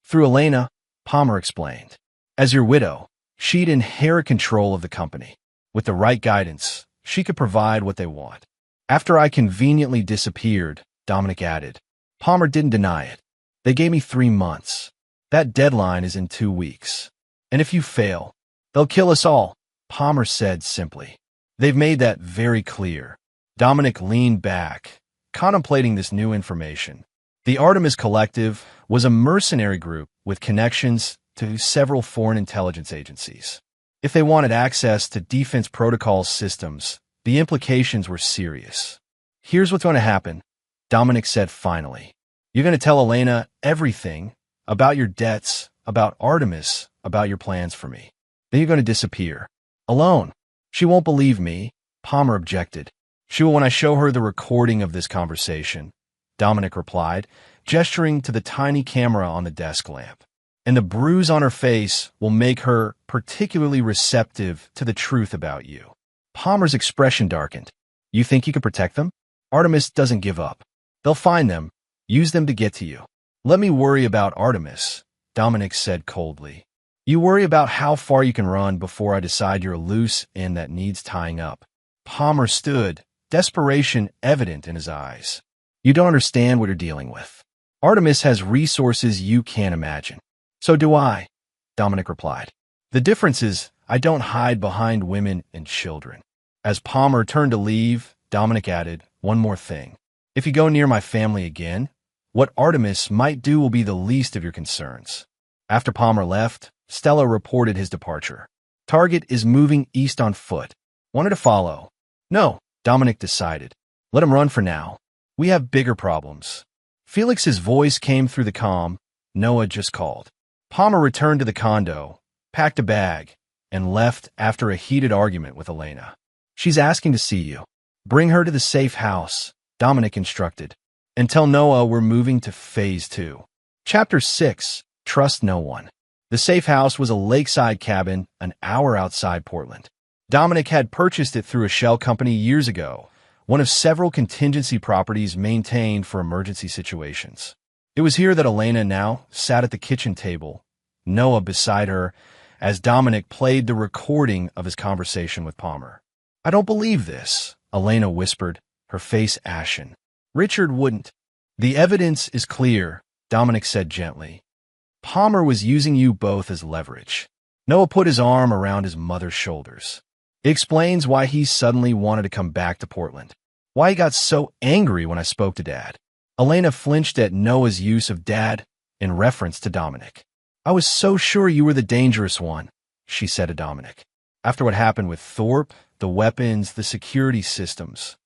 Through Elena, Palmer explained. As your widow, she'd inherit control of the company. With the right guidance, she could provide what they want. After I conveniently disappeared, Dominic added. Palmer didn't deny it. They gave me 3 months. That deadline is in 2 weeks. And if you fail, they'll kill us all, Palmer said simply. They've made that very clear. Dominic leaned back, contemplating this new information. The Artemis Collective was a mercenary group with connections to several foreign intelligence agencies. If they wanted access to Defense Protocol systems, the implications were serious. Here's what's going to happen, Dominic said finally. You're going to tell Elena everything about your debts, about Artemis, about your plans for me. Then you're going to disappear. Alone. She won't believe me, Palmer objected. She will when I show her the recording of this conversation, Dominic replied, gesturing to the tiny camera on the desk lamp. And the bruise on her face will make her particularly receptive to the truth about you. Palmer's expression darkened. You think you can protect them? Artemis doesn't give up. They'll find them, use them to get to you. Let me worry about Artemis, Dominic said coldly. You worry about how far you can run before I decide you're a loose end that needs tying up. Palmer stood, desperation evident in his eyes. You don't understand what you're dealing with. Artemis has resources you can't imagine. So do I, Dominic replied. The difference is I don't hide behind women and children. As Palmer turned to leave, Dominic added, one more thing. If you go near my family again, what Artemis might do will be the least of your concerns. After Palmer left, Stella reported his departure. Target is moving east on foot. Wanted to follow. No, Dominic decided. Let him run for now. We have bigger problems. Felix's voice came through the comm. Noah just called. Palmer returned to the condo, packed a bag, and left after a heated argument with Elena. She's asking to see you. Bring her to the safe house, Dominic instructed. And tell Noah we're moving to Phase 2. Chapter 6, Trust No One. The safe house was a lakeside cabin an hour outside Portland. Dominic had purchased it through a shell company years ago, one of several contingency properties maintained for emergency situations. It was here that Elena now sat at the kitchen table, Noah beside her, as Dominic played the recording of his conversation with Palmer. "I don't believe this," Elena whispered, her face ashen. "Richard wouldn't." "The evidence is clear," Dominic said gently. "Palmer was using you both as leverage." Noah put his arm around his mother's shoulders. "It explains why he suddenly wanted to come back to Portland. Why he got so angry when I spoke to Dad." Elena flinched at Noah's use of Dad in reference to Dominic. "I was so sure you were the dangerous one," she said to Dominic. "After what happened with Thorpe, the weapons, the security systems.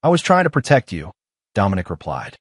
I was trying to protect you," Dominic replied.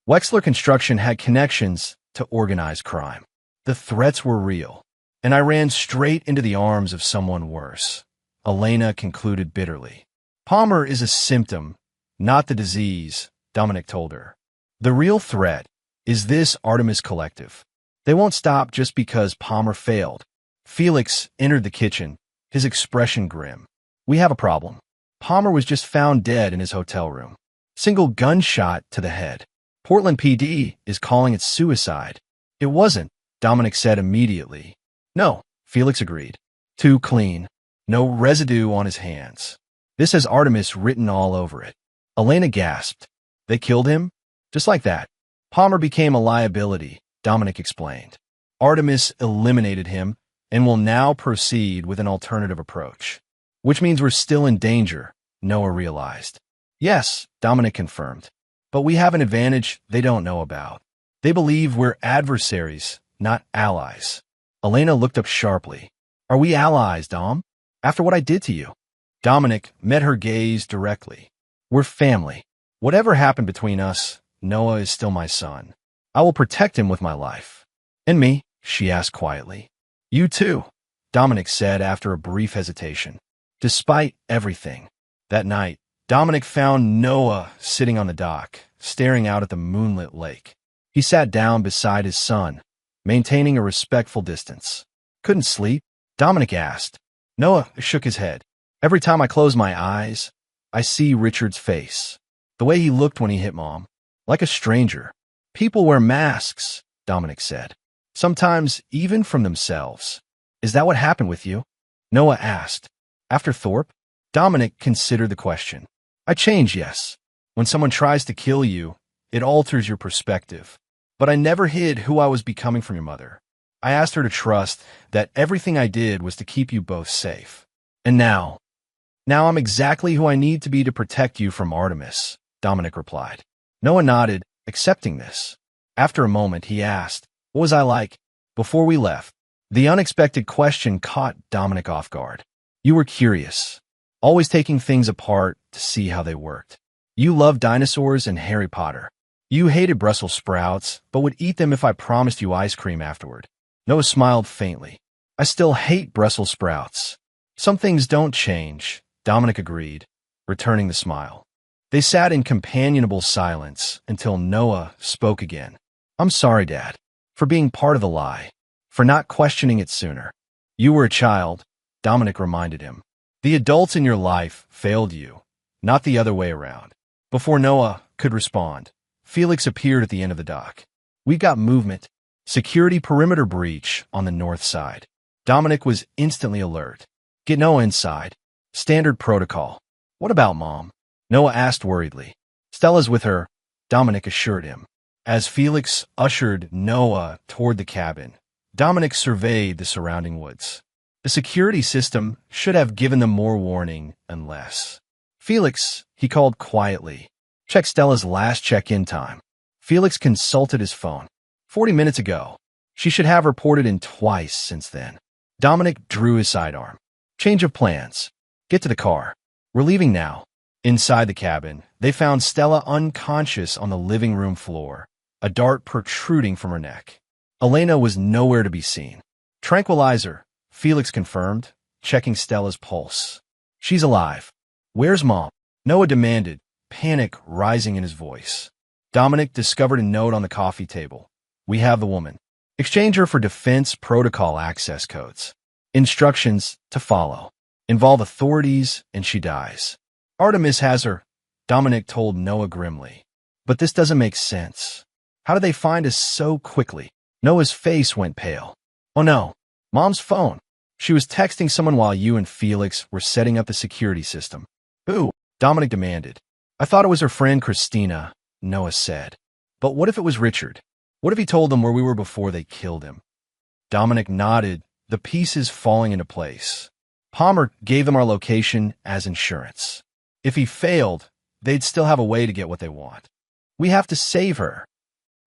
Wexler Construction had connections to organized crime. The threats were real, and I ran straight into the arms of someone worse, Elena concluded bitterly. "Palmer is a symptom, not the disease," Dominic told her. "The real threat is this Artemis Collective. They won't stop just because Palmer failed." Felix entered the kitchen, his expression grim. "We have a problem. Palmer was just found dead in his hotel room. Single gunshot to the head. Portland PD is calling it suicide." "It wasn't," Dominic said immediately. "No," Felix agreed. "Too clean. No residue on his hands. This has Artemis written all over it." Elena gasped. "They killed him? Just like that?" "Palmer became a liability," Dominic explained. "Artemis eliminated him and will now proceed with an alternative approach." "Which means we're still in danger," Noah realized. "Yes," Dominic confirmed. "But we have an advantage they don't know about. They believe we're adversaries, not allies." Elena looked up sharply. "Are we allies, Dom? After what I did to you?" Dominic met her gaze directly. "We're family. Whatever happened between us, Noah is still my son. I will protect him with my life." "And me?" she asked quietly. "You too," Dominic said after a brief hesitation. "Despite everything." That night, Dominic found Noah sitting on the dock, staring out at the moonlit lake. He sat down beside his son, maintaining a respectful distance. "Couldn't sleep?" Dominic asked. Noah shook his head. "Every time I close my eyes, I see Richard's face. The way he looked when he hit Mom. Like a stranger." "People wear masks," Dominic said. "Sometimes even from themselves." "Is that what happened with you?" Noah asked. "After Thorpe?" Dominic considered the question. "I changed, yes. When someone tries to kill you, it alters your perspective. But I never hid who I was becoming from your mother. I asked her to trust that everything I did was to keep you both safe. And now I'm exactly who I need to be to protect you from Artemis," Dominic replied. Noah nodded, accepting this. After a moment, he asked, "What was I like before we left?" The unexpected question caught Dominic off guard. "You were curious, always taking things apart to see how they worked. You loved dinosaurs and Harry Potter. You hated Brussels sprouts, but would eat them if I promised you ice cream afterward." Noah smiled faintly. "I still hate Brussels sprouts." "Some things don't change," Dominic agreed, returning the smile. They sat in companionable silence until Noah spoke again. "I'm sorry, Dad, for being part of the lie, for not questioning it sooner." "You were a child," Dominic reminded him. "The adults in your life failed you, not the other way around." Before Noah could respond, Felix appeared at the end of the dock. "We've got movement. Security perimeter breach on the north side." Dominic was instantly alert. "Get Noah inside. Standard protocol." "What about Mom?" Noah asked worriedly. "Stella's with her," Dominic assured him. As Felix ushered Noah toward the cabin, Dominic surveyed the surrounding woods. The security system should have given them more warning unless. "Felix," he called quietly, "check Stella's last check-in time." Felix consulted his phone. 40 minutes ago. She should have reported in twice since then. Dominic drew his sidearm. "Change of plans. Get to the car. We're leaving now." Inside the cabin, they found Stella unconscious on the living room floor, a dart protruding from her neck. Elena was nowhere to be seen. "Tranquilizer," Felix confirmed, checking Stella's pulse. "She's alive." "Where's Mom?" Noah demanded, panic rising in his voice. Dominic discovered a note on the coffee table. "We have the woman. Exchange her for defense protocol access codes. Instructions to follow. Involve authorities and she dies." "Artemis has her," Dominic told Noah grimly. "But this doesn't make sense. How did they find us so quickly? Noah's face went pale. Oh no, Mom's phone. She was texting someone while you and Felix were setting up the security system. Who? Dominic demanded. I thought it was her friend Christina, Noah said. But what if it was Richard? What if he told them where we were before they killed him? Dominic nodded, the pieces falling into place. Palmer gave them our location as insurance. If he failed, they'd still have a way to get what they want. We have to save her.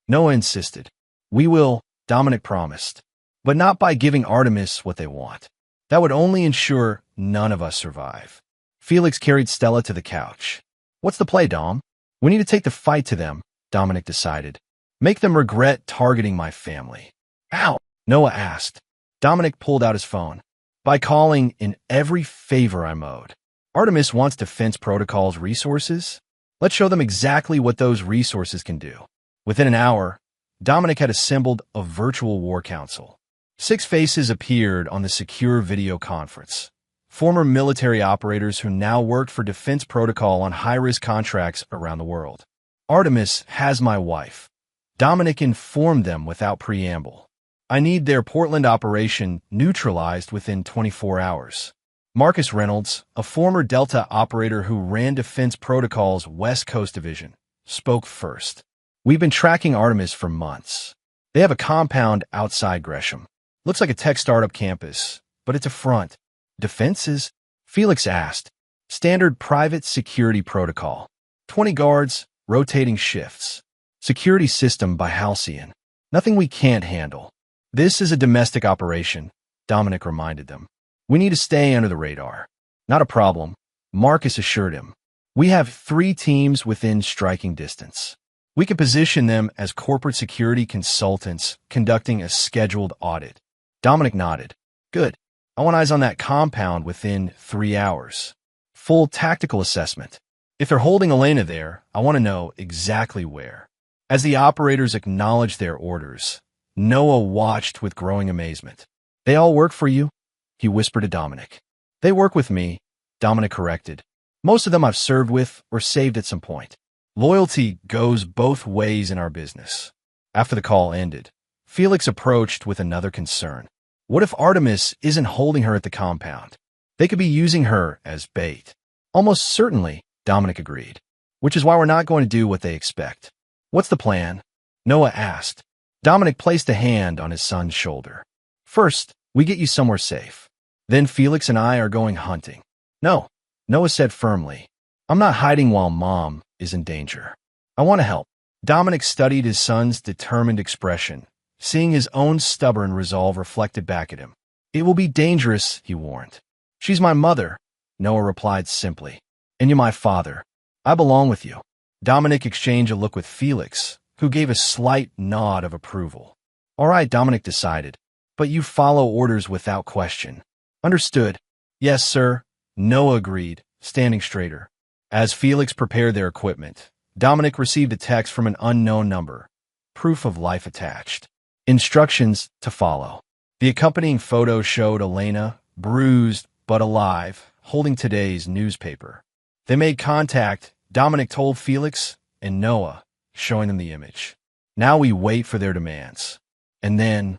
Noah insisted. We will, Dominic promised. But not by giving Artemis what they want. That would only ensure none of us survive. Felix carried Stella to the couch. What's the play, Dom? We need to take the fight to them, Dominic decided. Make them regret targeting my family. How? Noah asked. Dominic pulled out his phone. By calling in every favor I'm owed. Artemis wants Defense Protocol's resources. Let's show them exactly what those resources can do. Within an hour, Dominic had assembled a virtual war council. 6 faces appeared on the secure video conference. Former military operators who now worked for Defense Protocol on high-risk contracts around the world. Artemis has my wife. Dominic informed them without preamble. I need their Portland operation neutralized within 24 hours. Marcus Reynolds, a former Delta operator who ran Defense Protocol's West Coast Division, spoke first. We've been tracking Artemis for months. They have a compound outside Gresham. Looks like a tech startup campus, but it's a front. Defenses? Felix asked. Standard private security protocol. 20 guards, rotating shifts. Security system by Halcyon. Nothing we can't handle. This is a domestic operation, Dominic reminded them. We need to stay under the radar. Not a problem, Marcus assured him. We have 3 teams within striking distance. We can position them as corporate security consultants conducting a scheduled audit. Dominic nodded. Good. I want eyes on that compound within 3 hours. Full tactical assessment. If they're holding Elena there, I want to know exactly where. As the operators acknowledged their orders, Noah watched with growing amazement. They all work for you? He whispered to Dominic. They work with me, Dominic corrected. Most of them I've served with or saved at some point. Loyalty goes both ways in our business. After the call ended, Felix approached with another concern. What if Artemis isn't holding her at the compound? They could be using her as bait. Almost certainly, Dominic agreed. Which is why we're not going to do what they expect. What's the plan? Noah asked. Dominic placed a hand on his son's shoulder. First, we get you somewhere safe. Then Felix and I are going hunting. No, Noah said firmly. I'm not hiding while Mom is in danger. I want to help. Dominic studied his son's determined expression, seeing his own stubborn resolve reflected back at him. It will be dangerous, he warned. She's my mother, Noah replied simply. And you're my father. I belong with you. Dominic exchanged a look with Felix, who gave a slight nod of approval. All right, Dominic decided, but you follow orders without question. Understood. Yes, sir, Noah agreed, standing straighter. As Felix prepared their equipment, Dominic received a text from an unknown number, proof of life attached. Instructions to follow. The accompanying photo showed Elena, bruised but alive, holding today's newspaper. They made contact, Dominic told Felix and Noah, showing them the image. Now we wait for their demands. And then,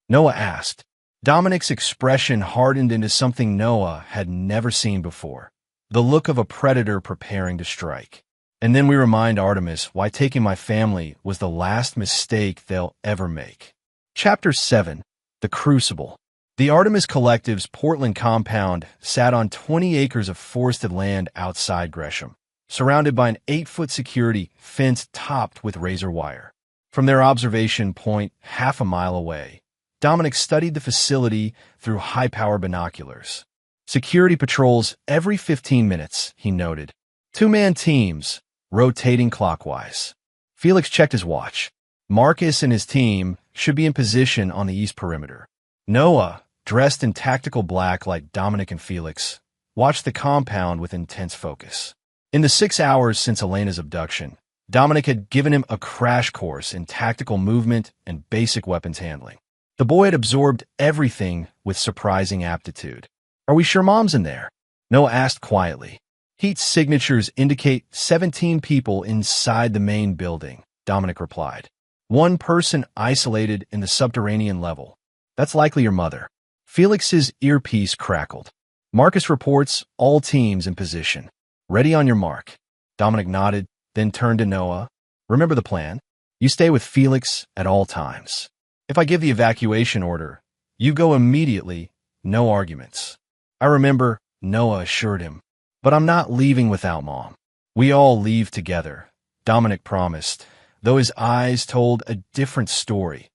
Noah asked. Dominic's expression hardened into something Noah had never seen before. The look of a predator preparing to strike. And then we remind Artemis why taking my family was the last mistake they'll ever make. Chapter 7. The Crucible. The Artemis Collective's Portland compound sat on 20 acres of forested land outside Gresham, surrounded by an 8-foot security fence topped with razor wire. From their observation point half a mile away, Dominic studied the facility through high-power binoculars. Security patrols every 15 minutes, he noted. 2-man teams, rotating clockwise. Felix checked his watch. Marcus and his team should be in position on the east perimeter. Noah, dressed in tactical black like Dominic and Felix, watched the compound with intense focus. In the 6 hours since Elena's abduction, Dominic had given him a crash course in tactical movement and basic weapons handling. The boy had absorbed everything with surprising aptitude. Are we sure Mom's in there? Noah asked quietly. Heat signatures indicate 17 people inside the main building, Dominic replied. One person isolated in the subterranean level. That's likely your mother. Felix's earpiece crackled. Marcus reports all teams in position. Ready on your mark. Dominic nodded, then turned to Noah. Remember the plan? You stay with Felix at all times. If I give the evacuation order, you go immediately, no arguments. I remember, Noah assured him. But I'm not leaving without Mom. We all leave together, Dominic promised, though his eyes told a different story,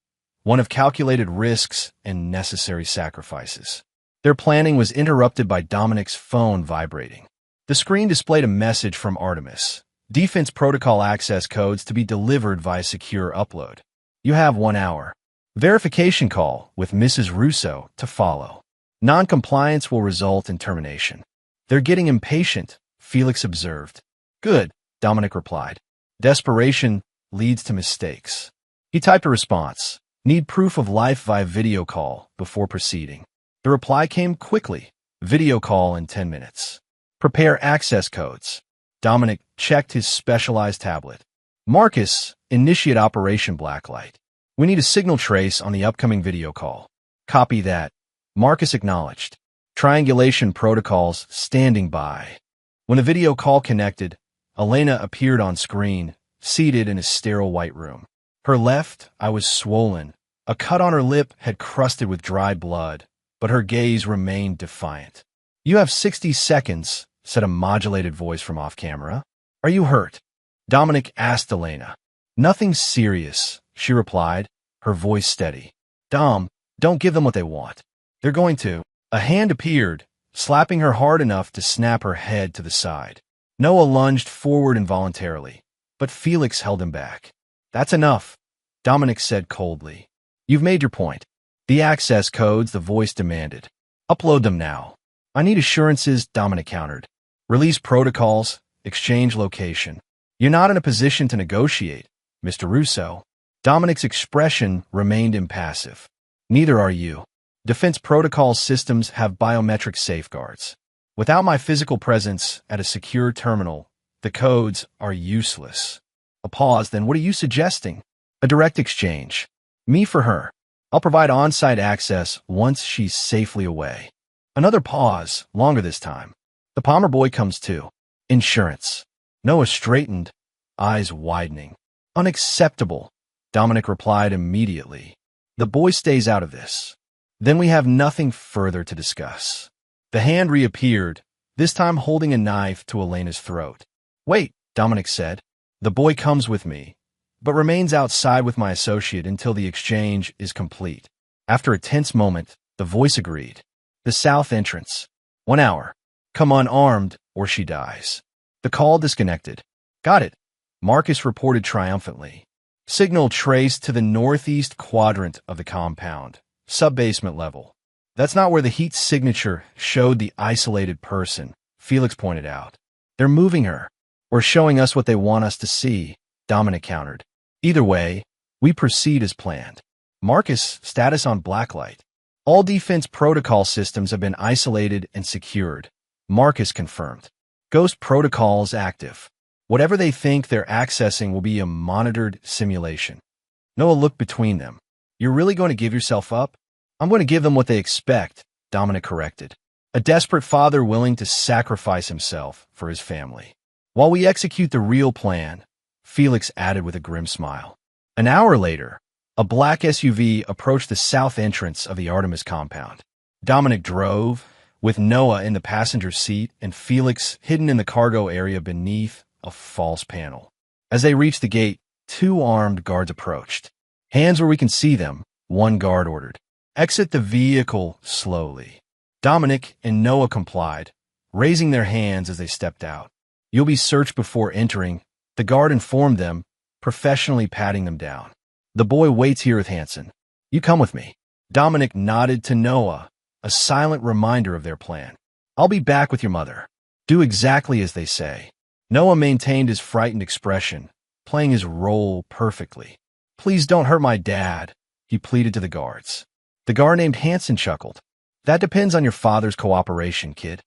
one of calculated risks and necessary sacrifices. Their planning was interrupted by Dominic's phone vibrating. The screen displayed a message from Artemis. Defense protocol access codes to be delivered via secure upload. You have 1 hour. Verification call with Mrs. Russo to follow. Non-compliance will result in termination. They're getting impatient, Felix observed. Good, Dominic replied. Desperation leads to mistakes. He typed a response. Need proof of life via video call before proceeding. The reply came quickly. Video call in 10 minutes. Prepare access codes. Dominic checked his specialized tablet. Marcus, initiate Operation Blacklight. We need a signal trace on the upcoming video call. Copy that. Marcus acknowledged. Triangulation protocols standing by. When the video call connected, Elena appeared on screen, seated in a sterile white room. Her left eye was swollen. A cut on her lip had crusted with dried blood, but her gaze remained defiant. You have 60 seconds, said a modulated voice from off-camera. Are you hurt? Dominic asked Elena. Nothing serious, she replied, her voice steady. Dom, don't give them what they want. They're going to. A hand appeared, slapping her hard enough to snap her head to the side. Noah lunged forward involuntarily, but Felix held him back. That's enough, Dominic said coldly. You've made your point. The access codes, the voice demanded. Upload them now. I need assurances, Dominic countered. Release protocols, exchange location. You're not in a position to negotiate, Mr. Russo. Dominic's expression remained impassive. Neither are you. Defense protocol systems have biometric safeguards. Without my physical presence at a secure terminal, the codes are useless. A pause, then what are you suggesting? A direct exchange. Me for her. I'll provide on-site access once she's safely away. Another pause, longer this time. The Palmer boy comes too. Insurance. Noah straightened, eyes widening. Unacceptable, Dominic replied immediately. The boy stays out of this. Then we have nothing further to discuss. The hand reappeared, this time holding a knife to Elena's throat. Wait, Dominic said. The boy comes with me, but remains outside with my associate until the exchange is complete. After a tense moment, the voice agreed. The south entrance. 1 hour. Come unarmed, or she dies. The call disconnected. Got it, Marcus reported triumphantly. Signal traced to the northeast quadrant of the compound, sub-basement level. That's not where the heat signature showed the isolated person, Felix pointed out. They're moving her, or showing us what they want us to see, Dominic countered. Either way, we proceed as planned. Marcus, status on Blacklight. All defense protocol systems have been isolated and secured, Marcus confirmed. Ghost protocols active. Whatever they think they're accessing will be a monitored simulation. Noah looked between them. You're really going to give yourself up? I'm going to give them what they expect, Dominic corrected. A desperate father willing to sacrifice himself for his family. While we execute the real plan, Felix added with a grim smile. An hour later, a black SUV approached the south entrance of the Artemis compound. Dominic drove, with Noah in the passenger seat and Felix hidden in the cargo area beneath a false panel. As they reached the gate, 2 armed guards approached. Hands where we can see them, one guard ordered. Exit the vehicle slowly. Dominic and Noah complied, raising their hands as they stepped out. You'll be searched before entering, the guard informed them, professionally patting them down. The boy waits here with Hansen. You come with me. Dominic nodded to Noah, a silent reminder of their plan. I'll be back with your mother. Do exactly as they say. Noah maintained his frightened expression, playing his role perfectly. Please don't hurt my dad, he pleaded to the guards. The guard named Hansen chuckled. That depends on your father's cooperation, kid.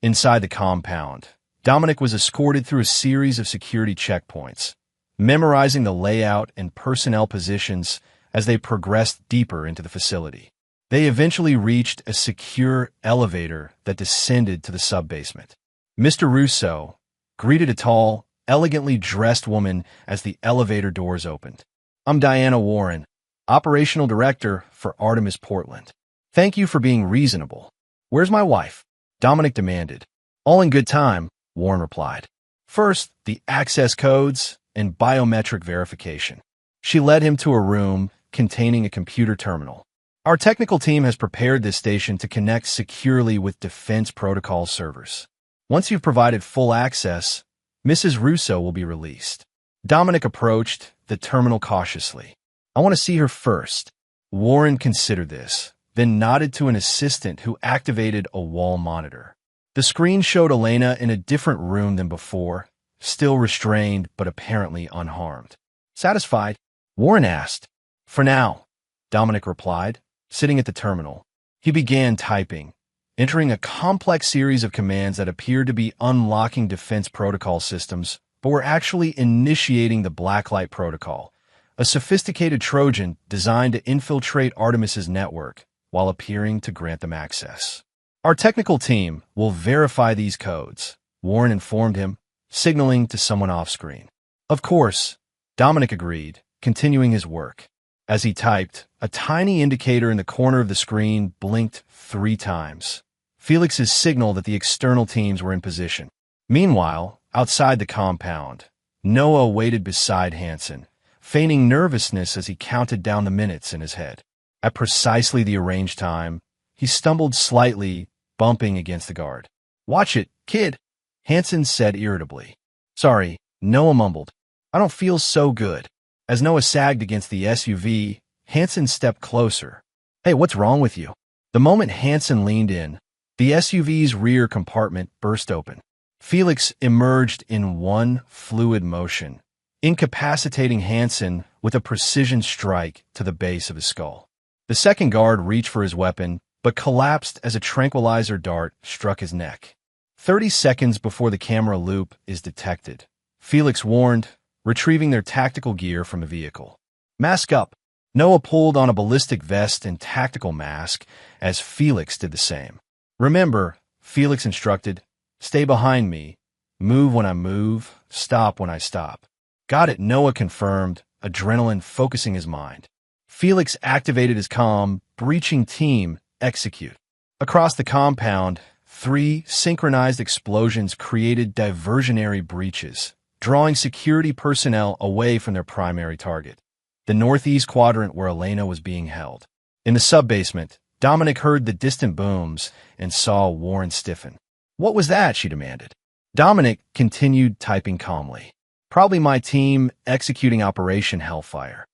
Inside the compound, Dominic was escorted through a series of security checkpoints. memorizing the layout and personnel positions as they progressed deeper into the facility. They eventually reached a secure elevator that descended to the sub-basement. Mr. Russo greeted a tall, elegantly dressed woman as the elevator doors opened. "I'm Diana Warren, Operational Director for Artemis Portland. Thank you for being reasonable. Where's my wife?" Dominic demanded. "All in good time," Warren replied. "First, the access codes and biometric verification." She led him to a room containing a computer terminal. "Our technical team has prepared this station to connect securely with defense protocol servers. Once you've provided full access, Mrs. Russo will be released." Dominic approached the terminal cautiously. "I want to see her first." Warren considered this, then nodded to an assistant who activated a wall monitor. The screen showed Elena in a different room than before, still restrained but apparently unharmed. "Satisfied?" Warren asked. "For now," Dominic replied, sitting at the terminal. He began typing, entering a complex series of commands that appeared to be unlocking defense protocol systems, but were actually initiating the Blacklight Protocol, a sophisticated Trojan designed to infiltrate Artemis's network while appearing to grant them access. "Our technical team will verify these codes," Warren informed him, signaling to someone off-screen. "Of course," Dominic agreed, continuing his work. As he typed, a tiny indicator in the corner of the screen blinked 3 times. Felix's signal that the external teams were in position. Meanwhile, outside the compound, Noah waited beside Hansen, feigning nervousness as he counted down the minutes in his head. At precisely the arranged time, he stumbled slightly, bumping against the guard. "Watch it, kid," Hansen said irritably. "Sorry," Noah mumbled. "I don't feel so good." As Noah sagged against the SUV, Hansen stepped closer. "Hey, what's wrong with you?" The moment Hansen leaned in, the SUV's rear compartment burst open. Felix emerged in one fluid motion, incapacitating Hansen with a precision strike to the base of his skull. The second guard reached for his weapon, but collapsed as a tranquilizer dart struck his neck. 30 seconds before the camera loop is detected, Felix warned, retrieving their tactical gear from a vehicle. "Mask up." Noah pulled on a ballistic vest and tactical mask as Felix did the same. "Remember," Felix instructed, "stay behind me. Move when I move, stop when I stop." "Got it," Noah confirmed, adrenaline focusing his mind. Felix activated his comm, breaching team, execute. Across the compound, 3 synchronized explosions created diversionary breaches, drawing security personnel away from their primary target, the northeast quadrant where Elena was being held. In the sub-basement, Dominic heard the distant booms and saw Warren stiffen. "What was that?" she demanded. Dominic continued typing calmly. "Probably my team executing Operation Hellfire."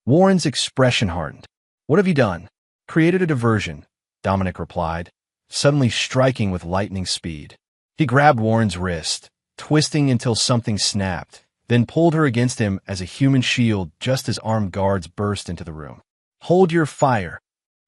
Warren's expression hardened. "What have you done?" "Created a diversion," Dominic replied, suddenly striking with lightning speed. He grabbed Warren's wrist, twisting until something snapped, then pulled her against him as a human shield just as armed guards burst into the room. "Hold your fire."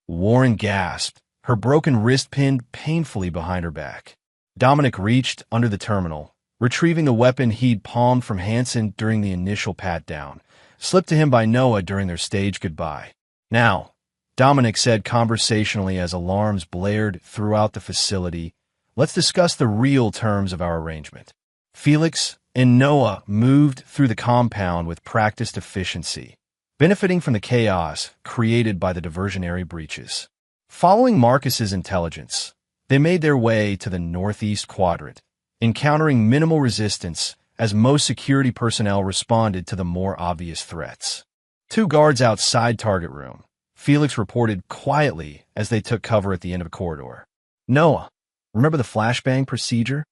Warren gasped, her broken wrist pinned painfully behind her back. Dominic reached under the terminal, retrieving the weapon he'd palmed from Hansen during the initial pat-down, slipped to him by Noah during their stage goodbye. "Now," Dominic said conversationally as alarms blared throughout the facility, "let's discuss the real terms of our arrangement." Felix and Noah moved through the compound with practiced efficiency, benefiting from the chaos created by the diversionary breaches. Following Marcus's intelligence, they made their way to the northeast quadrant, encountering minimal resistance as most security personnel responded to the more obvious threats. 2 guards outside target room, Felix reported quietly as they took cover at the end of a corridor. "Noah, remember the flashbang procedure?"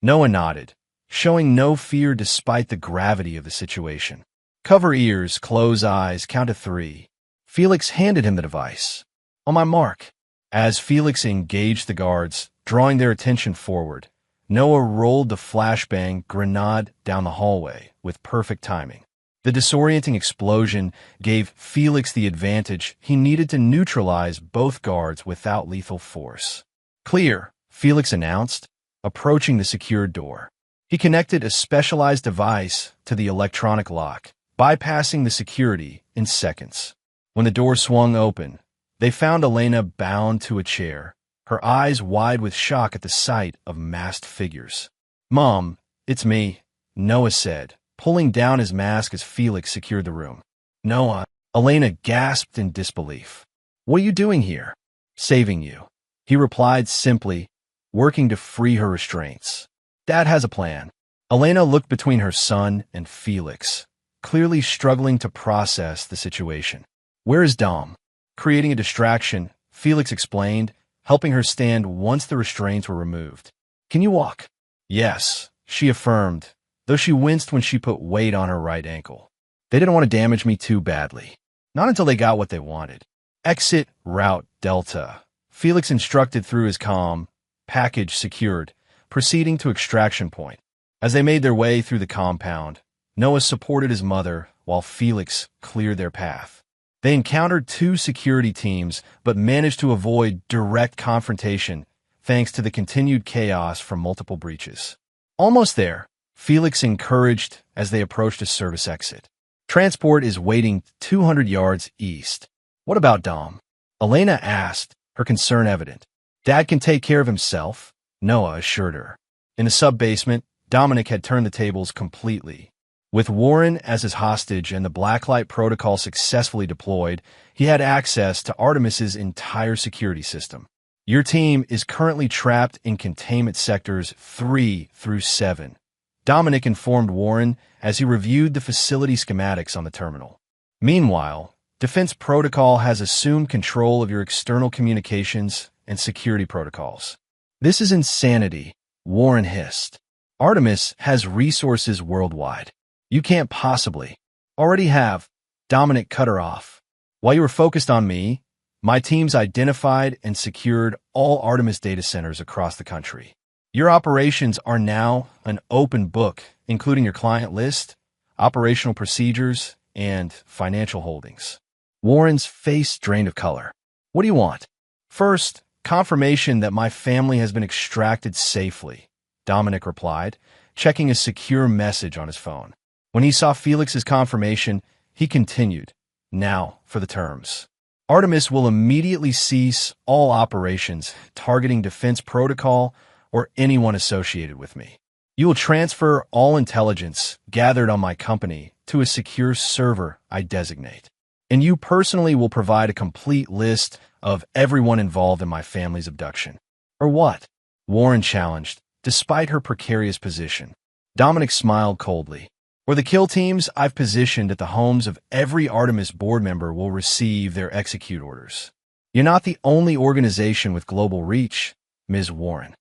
Noah nodded, showing no fear despite the gravity of the situation. "Cover ears, close eyes, count to 3. Felix handed him the device. "On my mark." As Felix engaged the guards, drawing their attention forward, Noah rolled the flashbang grenade down the hallway with perfect timing. The disorienting explosion gave Felix the advantage he needed to neutralize both guards without lethal force. "Clear," Felix announced, approaching the secured door. He connected a specialized device to the electronic lock, bypassing the security in seconds. When the door swung open, they found Elena bound to a chair, her eyes wide with shock at the sight of masked figures. "Mom, it's me," Noah said, pulling down his mask as Felix secured the room. "Noah," Elena gasped in disbelief. "What are you doing here?" "Saving you," he replied simply, working to free her restraints. "Dad has a plan." Elena looked between her son and Felix, clearly struggling to process the situation. "Where is Dom?" Creating a distraction, Felix explained, helping her stand once the restraints were removed. "Can you walk?" "Yes," she affirmed, though she winced when she put weight on her right ankle. "They didn't want to damage me too badly. Not until they got what they wanted." "Exit Route Delta," Felix instructed through his comm, package secured, proceeding to extraction point. As they made their way through the compound, Noah supported his mother while Felix cleared their path. They encountered two security teams but managed to avoid direct confrontation thanks to the continued chaos from multiple breaches. Almost there, Felix encouraged as they approached a service exit. "Transport is waiting 200 yards east." "What about Dom?" Elena asked, her concern evident. "Dad can take care of himself," Noah assured her. In the sub-basement, Dominic had turned the tables completely. With Warren as his hostage and the Blacklight protocol successfully deployed, he had access to Artemis's entire security system. "Your team is currently trapped in containment sectors 3 through 7, Dominic informed Warren as he reviewed the facility schematics on the terminal. "Meanwhile, Defense Protocol has assumed control of your external communications and security protocols." "This is insanity," Warren hissed. "Artemis has resources worldwide. You can't possibly." "Already have," Dominic cut her off. "While you were focused on me, my teams identified and secured all Artemis data centers across the country. Your operations are now an open book, including your client list, operational procedures, and financial holdings." Warren's face drained of color. "What do you want?" "First, confirmation that my family has been extracted safely," Dominic replied, checking a secure message on his phone. When he saw Felix's confirmation, he continued, "Now for the terms. Artemis will immediately cease all operations targeting Defense Protocol or anyone associated with me. You will transfer all intelligence gathered on my company to a secure server I designate. And you personally will provide a complete list of everyone involved in my family's abduction." "Or what?" Warren challenged, despite her precarious position. Dominic smiled coldly. "Or the kill teams I've positioned at the homes of every Artemis board member will receive their execute orders. You're not the only organization with global reach, Ms. Warren."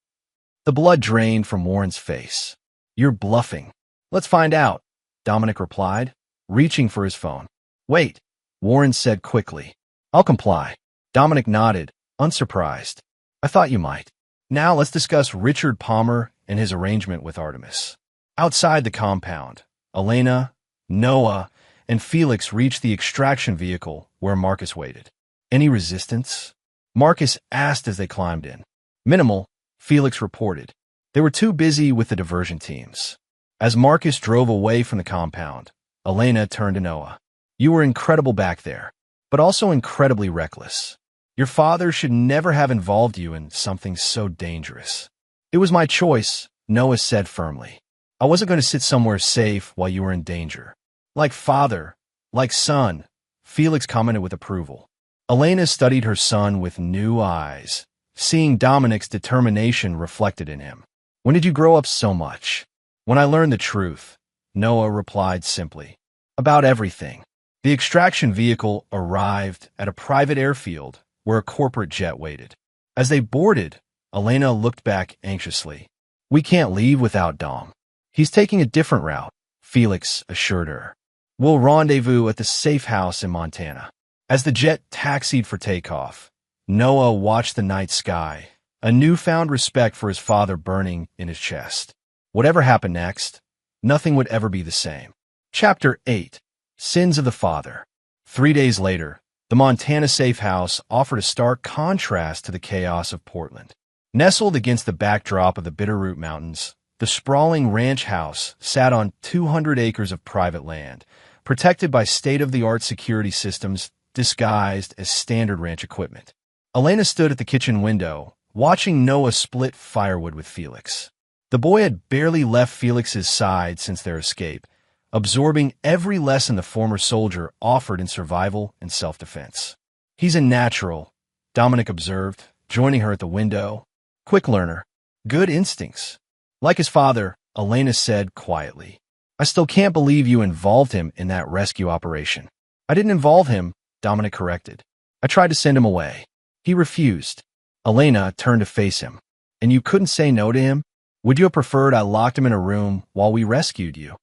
The blood drained from Warren's face. "You're bluffing." "Let's find out," Dominic replied, reaching for his phone. "Wait," Warren said quickly. "I'll comply." Dominic nodded, unsurprised. "I thought you might. Now let's discuss Richard Palmer and his arrangement with Artemis." Outside the compound, Elena, Noah, and Felix reached the extraction vehicle where Marcus waited. "Any resistance?" Marcus asked as they climbed in. "Minimal," Felix reported. They were too busy with the diversion teams. As Marcus drove away from the compound, Elena turned to Noah. "You were incredible back there, but also incredibly reckless. Your father should never have involved you in something so dangerous." "It was my choice," Noah said firmly. "I wasn't going to sit somewhere safe while you were in danger." "Like father, like son," Felix commented with approval. Elena studied her son with new eyes, seeing Dominic's determination reflected in him. "When did you grow up so much?" "When I learned the truth," Noah replied simply. "About everything." The extraction vehicle arrived at a private airfield where a corporate jet waited. As they boarded, Elena looked back anxiously. "We can't leave without Dom. He's taking a different route," Felix assured her. "We'll rendezvous at the safe house in Montana." As the jet taxied for takeoff, Noah watched the night sky, a newfound respect for his father burning in his chest. Whatever happened next, nothing would ever be the same. Chapter 8. Sins of the Father. 3 days later, the Montana safe house offered a stark contrast to the chaos of Portland. Nestled against the backdrop of the Bitterroot Mountains, The sprawling ranch house sat on 200 acres of private land, protected by state-of-the-art security systems disguised as standard ranch equipment. Elena stood at the kitchen window, watching Noah split firewood with Felix. The boy had barely left Felix's side since their escape, absorbing every lesson the former soldier offered in survival and self-defense. "He's a natural," Dominic observed, joining her at the window. "Quick learner. Good instincts." Like his father, Elena said quietly. "I still can't believe you involved him in that rescue operation." "I didn't involve him," Dominic corrected. "I tried to send him away. He refused." Elena turned to face him. "And you couldn't say no to him? Would you have preferred I locked him in a room while we rescued you?"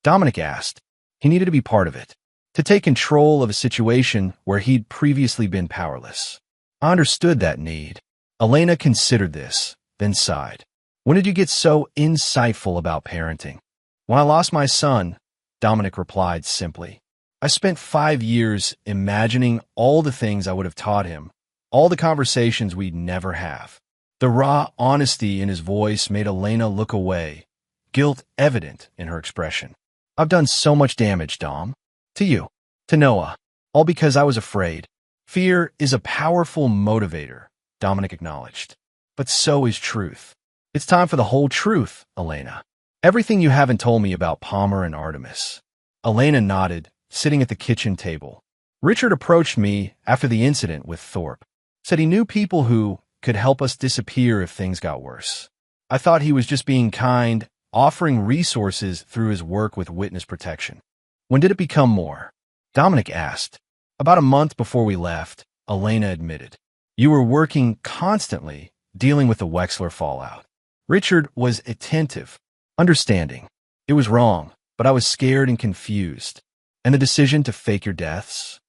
Dominic asked. He needed to be part of it, to take control of a situation where he'd previously been powerless. I understood that need. Elena considered this, then sighed. "When did you get so insightful about parenting?" "When I lost my son," Dominic replied simply. "I spent 5 years imagining all the things I would have taught him, all the conversations we'd never have." The raw honesty in his voice made Elena look away, guilt evident in her expression. "I've done so much damage, Dom. To you, to Noah, all because I was afraid." "Fear is a powerful motivator," Dominic acknowledged. "But so is truth." "It's time for the whole truth, Elena. Everything you haven't told me about Palmer and Artemis." Elena nodded, sitting at the kitchen table. "Richard approached me after the incident with Thorpe. Said he knew people who could help us disappear if things got worse. I thought he was just being kind, offering resources through his work with witness protection." "When did it become more?" Dominic asked. "About a month before we left," Elena admitted. "You were working constantly, dealing with the Wexler fallout. Richard was attentive, understanding. It was wrong, but I was scared and confused. And the decision to fake your deaths?"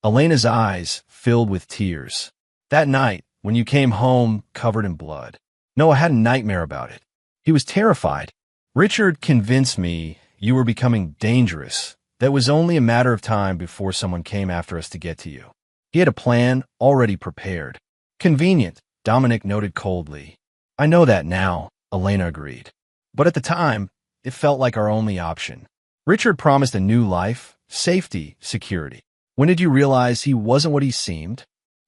Elena's eyes filled with tears. "That night, when you came home covered in blood, Noah had a nightmare about it. He was terrified. Richard convinced me you were becoming dangerous. That was only a matter of time before someone came after us to get to you. He had a plan already prepared." "Convenient," Dominic noted coldly. "I know that now," Elena agreed. "But at the time, it felt like our only option. Richard promised a new life, safety, security. When did you realize he wasn't what he seemed?"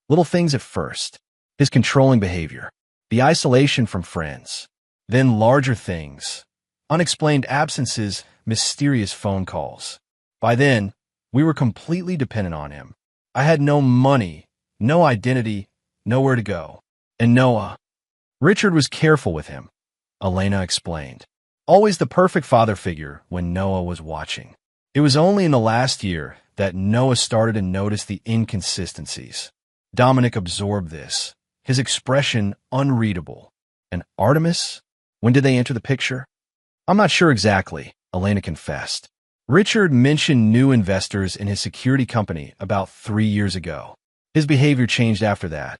"Little things at first. His controlling behavior, the isolation from friends. Then larger things, unexplained absences, mysterious phone calls. By then, we were completely dependent on him. I had no money, no identity, nowhere to go. And Noah, Richard was careful with him," Elena explained. "Always the perfect father figure when Noah was watching. It was only in the last year that Noah started to notice the inconsistencies." Dominic absorbed this, his expression unreadable. "And Artemis? When did they enter the picture?" "I'm not sure exactly," Elena confessed. "Richard mentioned new investors in his security company about 3 years ago. His behavior changed after that.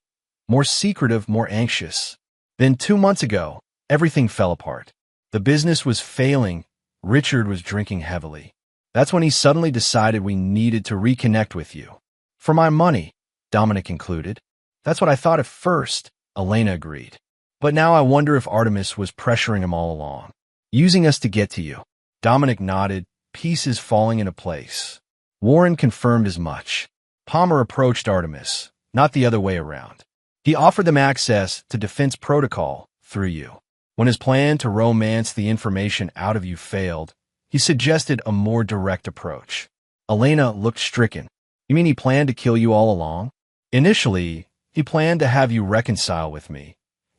More secretive, more anxious. Then 2 months ago, everything fell apart. The business was failing. Richard was drinking heavily. That's when he suddenly decided we needed to reconnect with you." "For my money," Dominic concluded. "That's what I thought at first," Elena agreed. "But now I wonder if Artemis was pressuring him all along, using us to get to you." Dominic nodded, pieces falling into place. Warren confirmed as much. Palmer approached Artemis, not the other way around. He offered them access to defense protocol through you. When his plan to romance the information out of you failed, he suggested a more direct approach. Elena looked stricken. "You mean he planned to kill you all along?" "Initially, he planned to have you reconcile with me,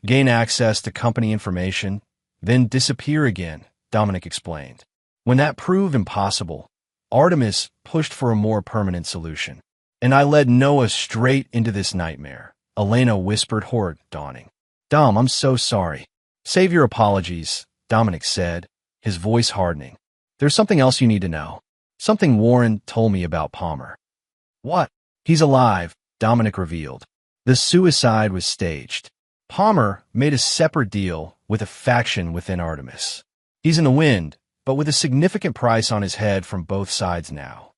gain access to company information, then disappear again," Dominic explained. "When that proved impossible, Artemis pushed for a more permanent solution. And I led Noah straight into this nightmare," Elena whispered, horror dawning. "Dom, I'm so sorry." "Save your apologies," Dominic said, his voice hardening. "There's something else you need to know. Something Warren told me about Palmer." "What?" "He's alive," Dominic revealed. "The suicide was staged. Palmer made a separate deal with a faction within Artemis. He's in the wind, but with a significant price on his head from both sides now."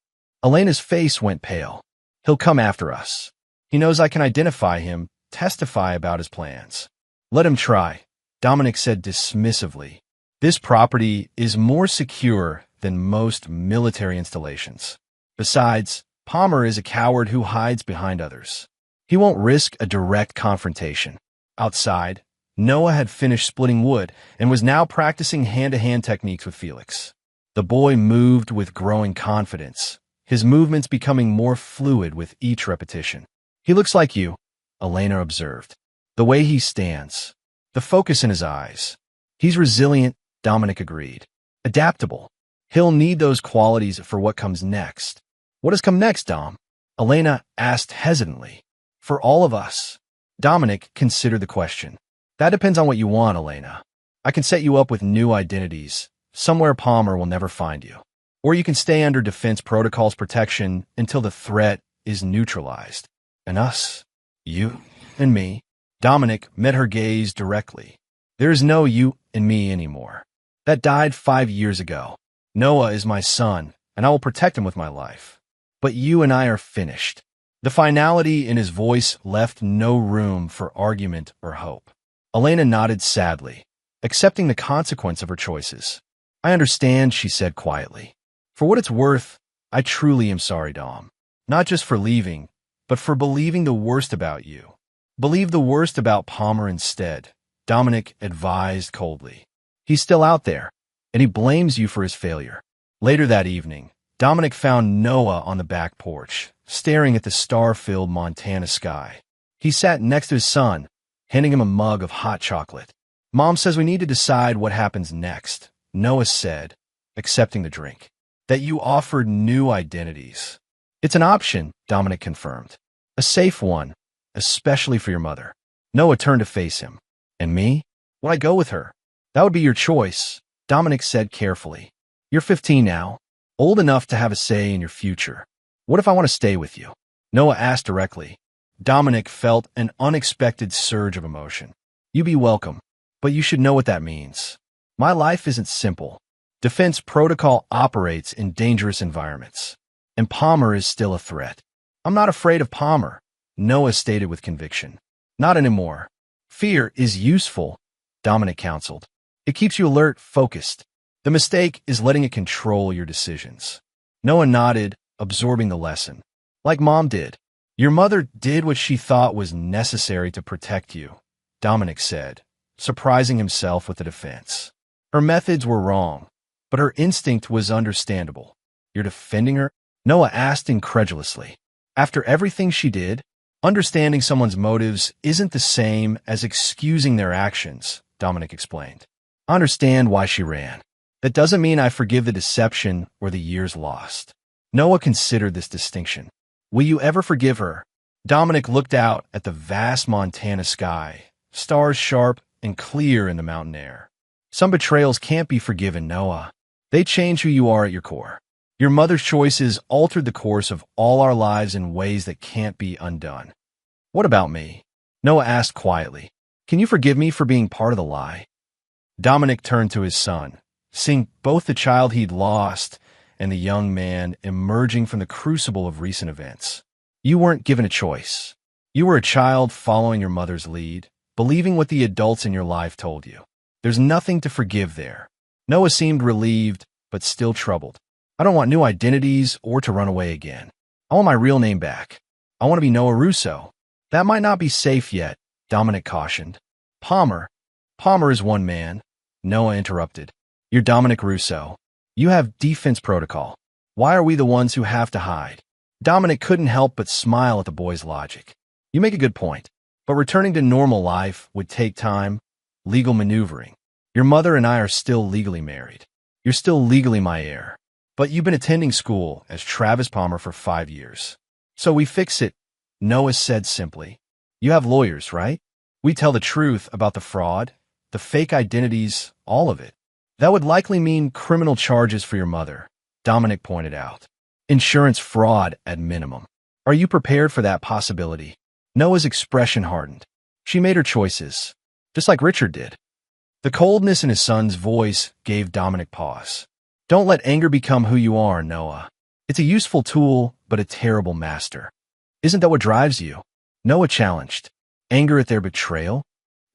Elena's face went pale. "He'll come after us. He knows I can identify him, testify about his plans." "Let him try," Dominic said dismissively. This property is more secure than most military installations. Besides, Palmer is a coward who hides behind others. He won't risk a direct confrontation. Outside, Noah had finished splitting wood and was now practicing hand-to-hand techniques with Felix. The boy moved with growing confidence, his movements becoming more fluid with each repetition. "He looks like you," Elena observed. "The way he stands, the focus in his eyes. He's resilient," Dominic agreed. "Adaptable. He'll need those qualities for what comes next." "What has come next, Dom?" Elena asked hesitantly. "For all of us." Dominic considered the question. "That depends on what you want, Elena. I can set you up with new identities, somewhere Palmer will never find you. Or you can stay under defense protocols protection until the threat is neutralized. And us, you and me." Dominic met her gaze directly. "There is no you and me anymore. That died 5 years ago. Noah is my son, and I will protect him with my life. But you and I are finished." The finality in his voice left no room for argument or hope. Elena nodded sadly, accepting the consequence of her choices. "I understand," she said quietly. "For what it's worth, I truly am sorry, Dom. Not just for leaving, but for believing the worst about you." "Believe the worst about Palmer instead," Dominic advised coldly. "He's still out there, and he blames you for his failure." Later that evening, Dominic found Noah on the back porch, staring at the star-filled Montana sky. He sat next to his son, handing him a mug of hot chocolate. "Mom says we need to decide what happens next," Noah said, accepting the drink. "That you offered new identities." "It's an option," Dominic confirmed. "A safe one, especially for your mother." Noah turned to face him. "And me? Would I go with her?" "That would be your choice," Dominic said carefully. "You're 15 now, old enough to have a say in your future. What if I want to stay with you?" Noah asked directly. Dominic felt an unexpected surge of emotion. "You be welcome, but you should know what that means. My life isn't simple. Defense protocol operates in dangerous environments, and Palmer is still a threat." "I'm not afraid of Palmer," Noah stated with conviction. "Not anymore. Fear is useful," Dominic counseled. "It keeps you alert, focused. The mistake is letting it control your decisions." Noah nodded, absorbing the lesson. "Like Mom did. Your mother did what she thought was necessary to protect you," Dominic said, surprising himself with the defense. "Her methods were wrong, but her instinct was understandable." "You're defending her?" Noah asked incredulously. "After everything she did, understanding someone's motives isn't the same as excusing their actions," Dominic explained. "I understand why she ran. That doesn't mean I forgive the deception or the years lost." Noah considered this distinction. "Will you ever forgive her?" Dominic looked out at the vast Montana sky, stars sharp and clear in the mountain air. "Some betrayals can't be forgiven, Noah. They change who you are at your core. Your mother's choices altered the course of all our lives in ways that can't be undone." "What about me?" Noah asked quietly. "Can you forgive me for being part of the lie?" Dominic turned to his son, seeing both the child he'd lost and the young man emerging from the crucible of recent events. "You weren't given a choice. You were a child following your mother's lead, believing what the adults in your life told you. There's nothing to forgive there." Noah seemed relieved, but still troubled. "I don't want new identities or to run away again. I want my real name back. I want to be Noah Russo." "That might not be safe yet," Dominic cautioned. Palmer is one man," Noah interrupted. "You're Dominic Russo. You have defense protocol. Why are we the ones who have to hide?" Dominic couldn't help but smile at the boy's logic. "You make a good point, but returning to normal life would take time, legal maneuvering. Your mother and I are still legally married. You're still legally my heir. But you've been attending school as Travis Palmer for 5 years. So we fix it," Noah said simply. "You have lawyers, right? We tell the truth about the fraud, the fake identities, all of it." "That would likely mean criminal charges for your mother," Dominic pointed out. "Insurance fraud at minimum. Are you prepared for that possibility?" Noah's expression hardened. She made her choices, just like Richard did. The coldness in his son's voice gave Dominic pause. "Don't let anger become who you are, Noah. It's a useful tool, but a terrible master." "Isn't that what drives you?" Noah challenged. "Anger at their betrayal?"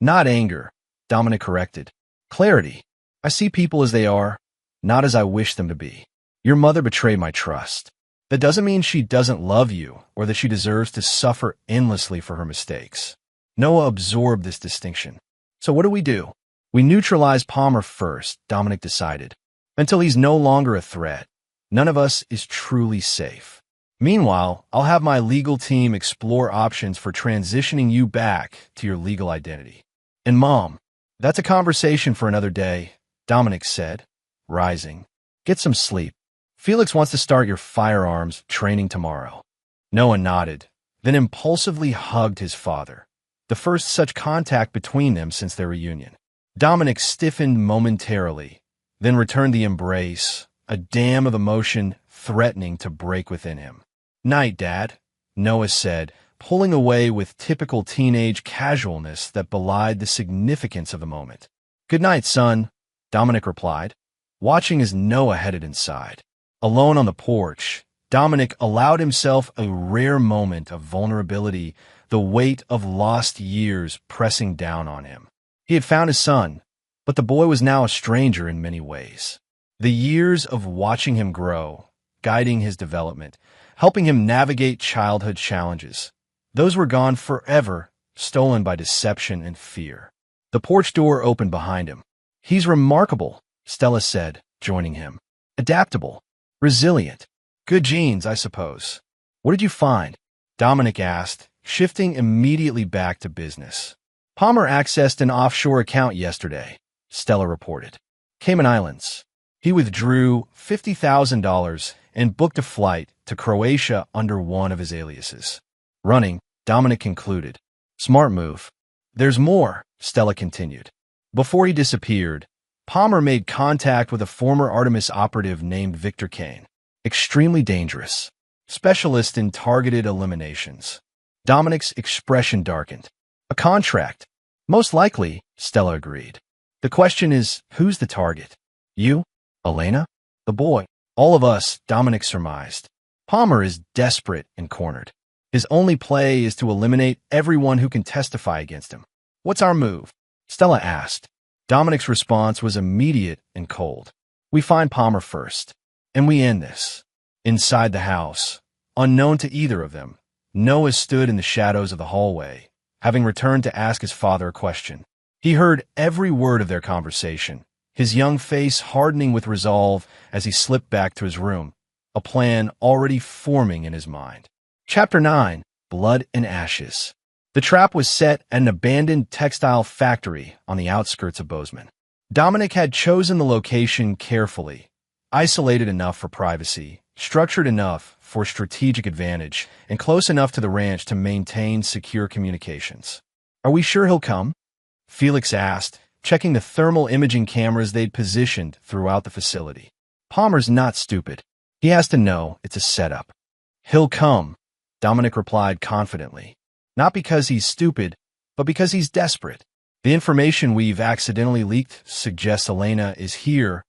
"Not anger," Dominic corrected. "Clarity. I see people as they are, not as I wish them to be. Your mother betrayed my trust. That doesn't mean she doesn't love you or that she deserves to suffer endlessly for her mistakes. Noah absorbed this distinction. So what do? We neutralize Palmer first, Dominic decided. Until he's no longer a threat, none of us is truly safe. Meanwhile, I'll have my legal team explore options for transitioning you back to your legal identity. And Mom, that's a conversation for another day, Dominic said, rising. Get some sleep. Felix wants to start your firearms training tomorrow. Noah nodded, then impulsively hugged his father, the first such contact between them since their reunion. Dominic stiffened momentarily, then returned the embrace, a dam of emotion threatening to break within him. Night, Dad, Noah said, pulling away with typical teenage casualness that belied the significance of the moment. Good night, son, Dominic replied, watching as Noah headed inside. Alone on the porch, Dominic allowed himself a rare moment of vulnerability, the weight of lost years pressing down on him. He had found his son, but the boy was now a stranger in many ways. The years of watching him grow, guiding his development, helping him navigate childhood challenges, those were gone forever, stolen by deception and fear. The porch door opened behind him. He's remarkable, Stella said, joining him. Adaptable. Resilient. Good genes, I suppose. What did you find? Dominic asked, shifting immediately back to business. Palmer accessed an offshore account yesterday, Stella reported. Cayman Islands. He withdrew $50,000 and booked a flight to Croatia under one of his aliases. Running, Dominic concluded. Smart move. There's more, Stella continued. Before he disappeared, Palmer made contact with a former Artemis operative named Victor Kane. Extremely dangerous. Specialist in targeted eliminations. Dominic's expression darkened. A contract. Most likely, Stella agreed. The question is, who's the target? You? Elena? The boy? All of us, Dominic surmised. Palmer is desperate and cornered. His only play is to eliminate everyone who can testify against him. What's our move? Stella asked. Dominic's response was immediate and cold. We find Palmer first, and we end this. Inside the house, unknown to either of them, Noah stood in the shadows of the hallway, having returned to ask his father a question. He heard every word of their conversation, his young face hardening with resolve as he slipped back to his room, a plan already forming in his mind. Chapter 9, Blood and Ashes. The trap was set at an abandoned textile factory on the outskirts of Bozeman. Dominic had chosen the location carefully, isolated enough for privacy, structured enough for strategic advantage, and close enough to the ranch to maintain secure communications. Are we sure he'll come? Felix asked, checking the thermal imaging cameras they'd positioned throughout the facility. Palmer's not stupid. He has to know it's a setup. He'll come, Dominic replied confidently. Not because he's stupid, but because he's desperate. The information we've accidentally leaked suggests Elena is here,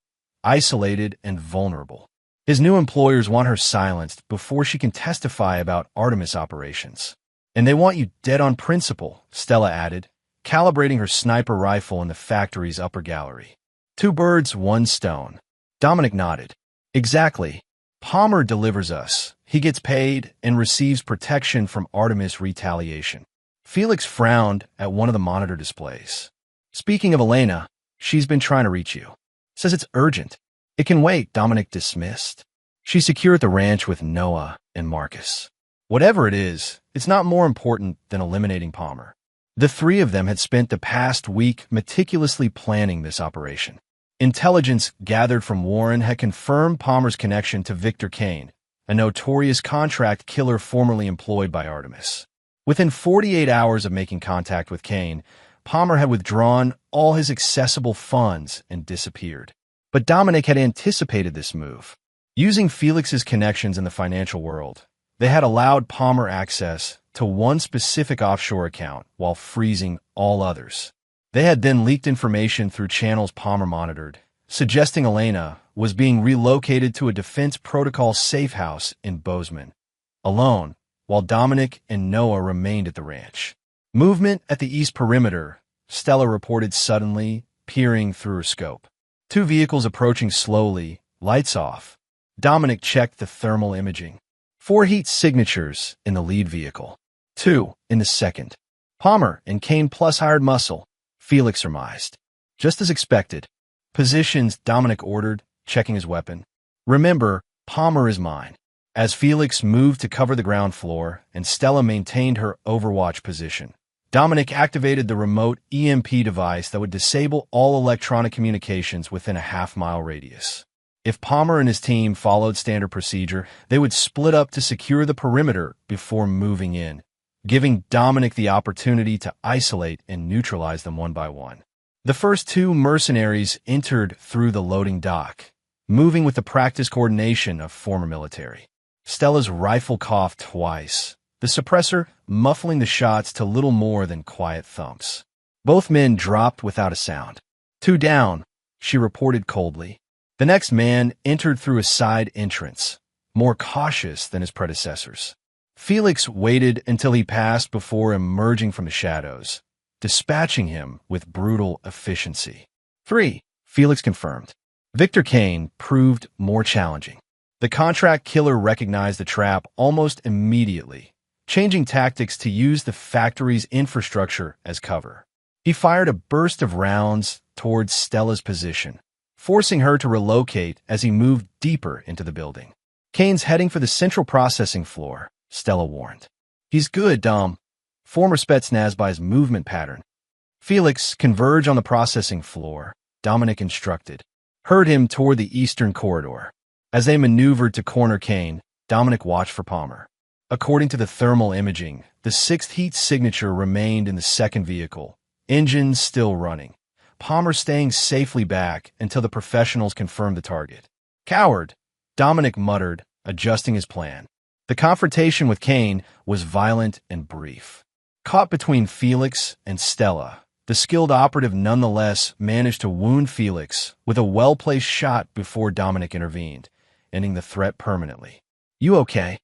isolated and vulnerable. His new employers want her silenced before she can testify about Artemis operations. And they want you dead on principle, Stella added, calibrating her sniper rifle in the factory's upper gallery. 2 birds, 1 stone. Dominic nodded. Exactly. Palmer delivers us. He gets paid and receives protection from Artemis retaliation. Felix frowned at one of the monitor displays. Speaking of Elena, she's been trying to reach you. Says it's urgent. It can wait, Dominic dismissed. She's secure at the ranch with Noah and Marcus. Whatever it is, it's not more important than eliminating Palmer. The 3 of them had spent the past week meticulously planning this operation. Intelligence gathered from Warren had confirmed Palmer's connection to Victor Kane, a notorious contract killer formerly employed by Artemis. Within 48 hours of making contact with Kane, Palmer had withdrawn all his accessible funds and disappeared. But Dominic had anticipated this move. Using Felix's connections in the financial world, they had allowed Palmer access to one specific offshore account while freezing all others. They had then leaked information through channels Palmer monitored, suggesting Elena was being relocated to a defense protocol safe house in Bozeman, alone, while Dominic and Noah remained at the ranch. Movement at the east perimeter, Stella reported suddenly, peering through her scope. Two vehicles approaching slowly, lights off. Dominic checked the thermal imaging. 4 heat signatures in the lead vehicle. 2 in the second. Palmer and Kane plus hired muscle, Felix surmised. Just as expected. Positions, Dominic ordered, checking his weapon. Remember, Palmer is mine. As Felix moved to cover the ground floor and Stella maintained her overwatch position, Dominic activated the remote EMP device that would disable all electronic communications within a half-mile radius. If Palmer and his team followed standard procedure, they would split up to secure the perimeter before moving in, giving Dominic the opportunity to isolate and neutralize them one by one. The first 2 mercenaries entered through the loading dock, moving with the practiced coordination of former military. Stella's rifle coughed twice, the suppressor muffling the shots to little more than quiet thumps. Both men dropped without a sound. 2 down, she reported coldly. The next man entered through a side entrance, more cautious than his predecessors. Felix waited until he passed before emerging from the shadows, dispatching him with brutal efficiency. 3, Felix confirmed. Victor Kane proved more challenging. The contract killer recognized the trap almost immediately, changing tactics to use the factory's infrastructure as cover. He fired a burst of rounds towards Stella's position, forcing her to relocate as he moved deeper into the building. Kane's heading for the central processing floor, Stella warned. He's good, Dom. Former Spetsnaz by his movement pattern. Felix, converge on the processing floor, Dominic instructed. Herd him toward the eastern corridor. As they maneuvered to corner Kane, Dominic watched for Palmer. According to the thermal imaging, the 6th heat signature remained in the second vehicle, engines still running. Palmer staying safely back until the professionals confirmed the target. Coward, Dominic muttered, adjusting his plan. The confrontation with Kane was violent and brief. Caught between Felix and Stella, the skilled operative nonetheless managed to wound Felix with a well-placed shot before Dominic intervened, ending the threat permanently. You okay?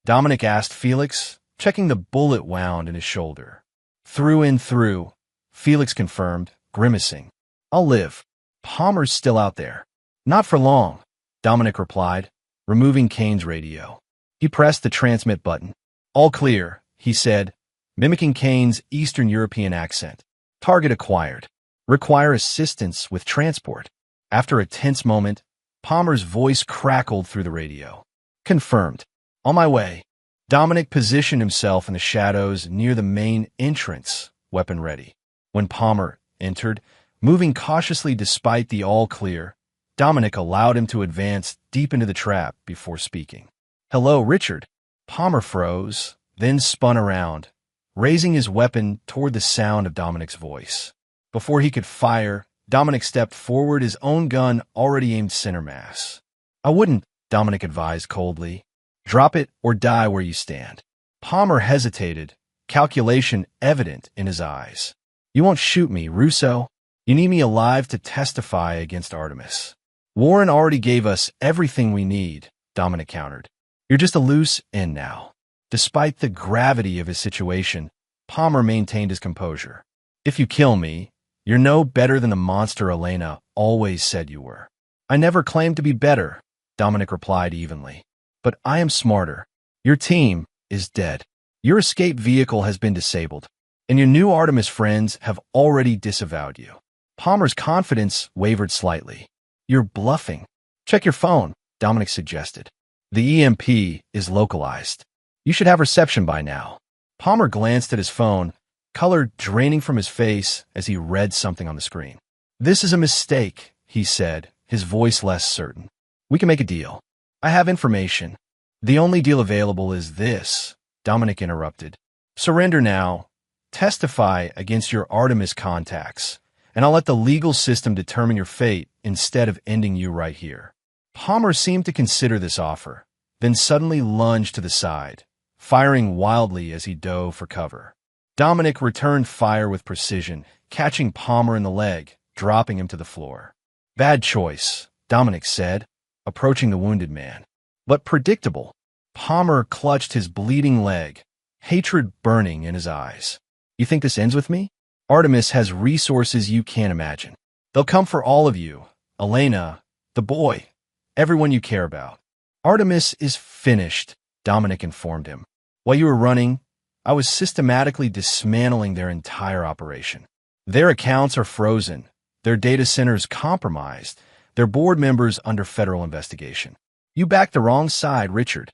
Dominic asked Felix, checking the bullet wound in his shoulder. Through and through, Felix confirmed, grimacing. I'll live. Palmer's still out there. Not for long, Dominic replied, removing Kane's radio. He pressed the transmit button. All clear, he said, mimicking Kane's Eastern European accent. Target acquired. Require assistance with transport. After a tense moment, Palmer's voice crackled through the radio. Confirmed. On my way. Dominic positioned himself in the shadows near the main entrance, weapon ready. When Palmer entered, moving cautiously despite the all clear, Dominic allowed him to advance deep into the trap before speaking. Hello, Richard. Palmer froze, then spun around, raising his weapon toward the sound of Dominic's voice. Before he could fire, Dominic stepped forward, his own gun already aimed center mass. I wouldn't, Dominic advised coldly. Drop it or die where you stand. Palmer hesitated, calculation evident in his eyes. You won't shoot me, Russo. You need me alive to testify against Artemis. Warren already gave us everything we need, Dominic countered. You're just a loose end now. Despite the gravity of his situation, Palmer maintained his composure. If you kill me, you're no better than the monster Elena always said you were. I never claimed to be better, Dominic replied evenly. But I am smarter. Your team is dead. Your escape vehicle has been disabled, and your new Artemis friends have already disavowed you. Palmer's confidence wavered slightly. You're bluffing. Check your phone, Dominic suggested. The EMP is localized. You should have reception by now. Palmer glanced at his phone, color draining from his face as he read something on the screen. This is a mistake, he said, his voice less certain. We can make a deal. I have information. The only deal available is this, Dominic interrupted. Surrender now. Testify against your Artemis contacts, and I'll let the legal system determine your fate instead of ending you right here. Palmer seemed to consider this offer, then suddenly lunged to the side, firing wildly as he dove for cover. Dominic returned fire with precision, catching Palmer in the leg, dropping him to the floor. Bad choice, Dominic said, approaching the wounded man. But predictable. Palmer clutched his bleeding leg, hatred burning in his eyes. You think this ends with me? Artemis has resources you can't imagine. They'll come for all of you, Elena, the boy, everyone you care about. Artemis is finished, Dominic informed him. While you were running, I was systematically dismantling their entire operation. Their accounts are frozen, their data centers compromised, their board members under federal investigation. You backed the wrong side, Richard.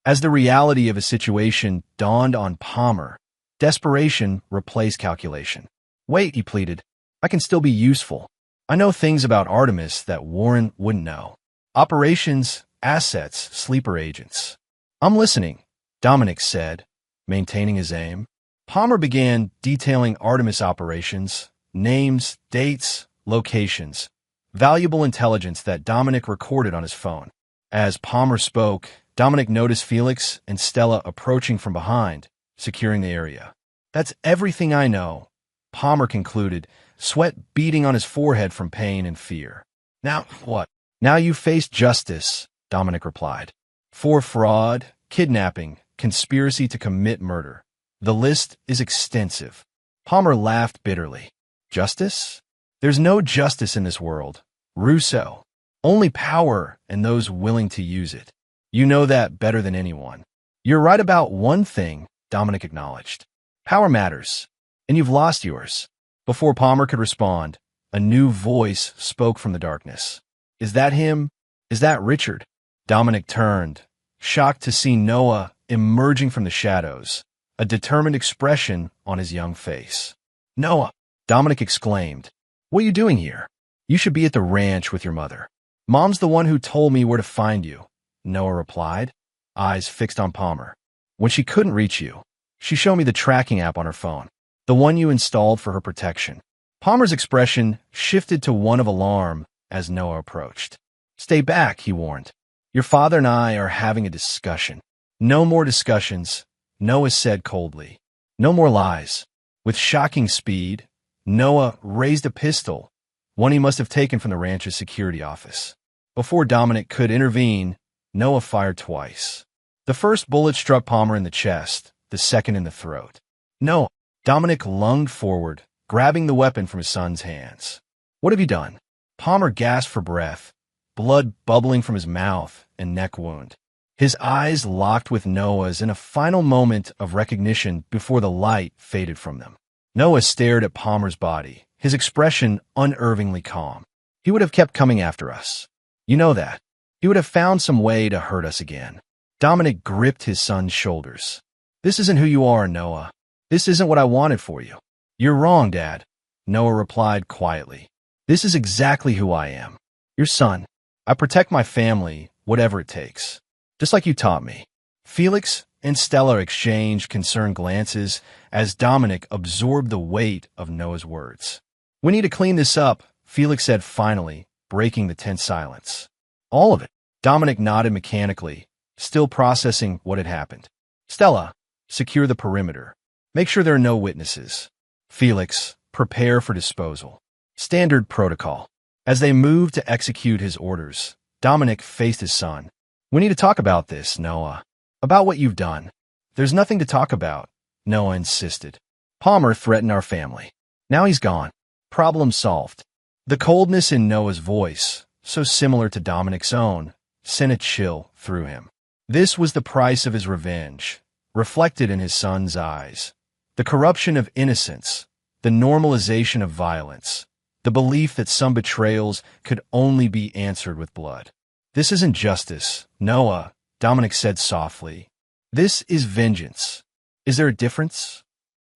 As the reality of a situation dawned on Palmer, desperation replaced calculation. Wait, he pleaded. I can still be useful. I know things about Artemis that Warren wouldn't know. Operations, assets, sleeper agents. I'm listening, Dominic said, maintaining his aim. Palmer began detailing Artemis operations, names, dates, locations, valuable intelligence that Dominic recorded on his phone. As Palmer spoke, Dominic noticed Felix and Stella approaching from behind, securing the area. That's everything I know, Palmer concluded, sweat beading on his forehead from pain and fear. Now what? Now you face justice, Dominic replied. For fraud, kidnapping, conspiracy to commit murder. The list is extensive. Palmer laughed bitterly. Justice? There's no justice in this world. Rousseau. Only power and those willing to use it. You know that better than anyone. You're right about one thing, Dominic acknowledged. Power matters, and you've lost yours. Before Palmer could respond, a new voice spoke from the darkness. Is that him? Is that Richard? Dominic turned, shocked to see Noah emerging from the shadows, a determined expression on his young face. Noah, Dominic exclaimed. What are you doing here? You should be at the ranch with your mother. Mom's the one who told me where to find you, Noah replied, eyes fixed on Palmer. When she couldn't reach you, she showed me the tracking app on her phone, the one you installed for her protection. Palmer's expression shifted to one of alarm as Noah approached. Stay back, he warned. Your father and I are having a discussion. No more discussions, Noah said coldly. No more lies. With shocking speed, Noah raised a pistol, one he must have taken from the ranch's security office. Before Dominic could intervene, Noah fired twice. The first bullet struck Palmer in the chest, the second in the throat. No, Dominic lunged forward, grabbing the weapon from his son's hands. What have you done? Palmer gasped for breath, blood bubbling from his mouth and neck wound. His eyes locked with Noah's in a final moment of recognition before the light faded from them. Noah stared at Palmer's body, his expression unervingly calm. He would have kept coming after us. You know that. He would have found some way to hurt us again. Dominic gripped his son's shoulders. This isn't who you are, Noah. This isn't what I wanted for you. You're wrong, Dad, Noah replied quietly. This is exactly who I am. Your son. I protect my family, whatever it takes. Just like you taught me. Felix and Stella exchanged concerned glances as Dominic absorbed the weight of Noah's words. We need to clean this up, Felix said finally, breaking the tense silence. All of it. Dominic nodded mechanically, still processing what had happened. Stella, secure the perimeter. Make sure there are no witnesses. Felix, prepare for disposal. Standard protocol. As they moved to execute his orders, Dominic faced his son. We need to talk about this, Noah. About what you've done. There's nothing to talk about, Noah insisted. Palmer threatened our family. Now he's gone. Problem solved. The coldness in Noah's voice, so similar to Dominic's own, sent a chill through him. This was the price of his revenge, reflected in his son's eyes. The corruption of innocence, the normalization of violence, the belief that some betrayals could only be answered with blood. This isn't justice, Noah, Dominic said softly. This is vengeance. Is there a difference?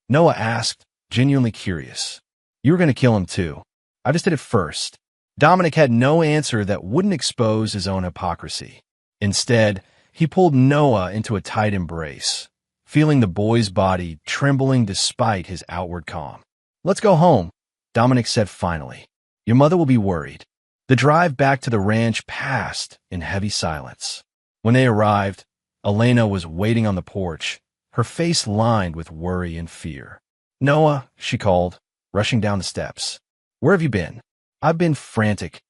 Noah asked, genuinely curious. You were going to kill him too. I just did it first. Dominic had no answer that wouldn't expose his own hypocrisy. Instead, he pulled Noah into a tight embrace, feeling the boy's body trembling despite his outward calm. Let's go home, Dominic said finally. Your mother will be worried. The drive back to the ranch passed in heavy silence. When they arrived, Elena was waiting on the porch, her face lined with worry and fear. Noah, she called, rushing down the steps. Where have you been? I've been frantic.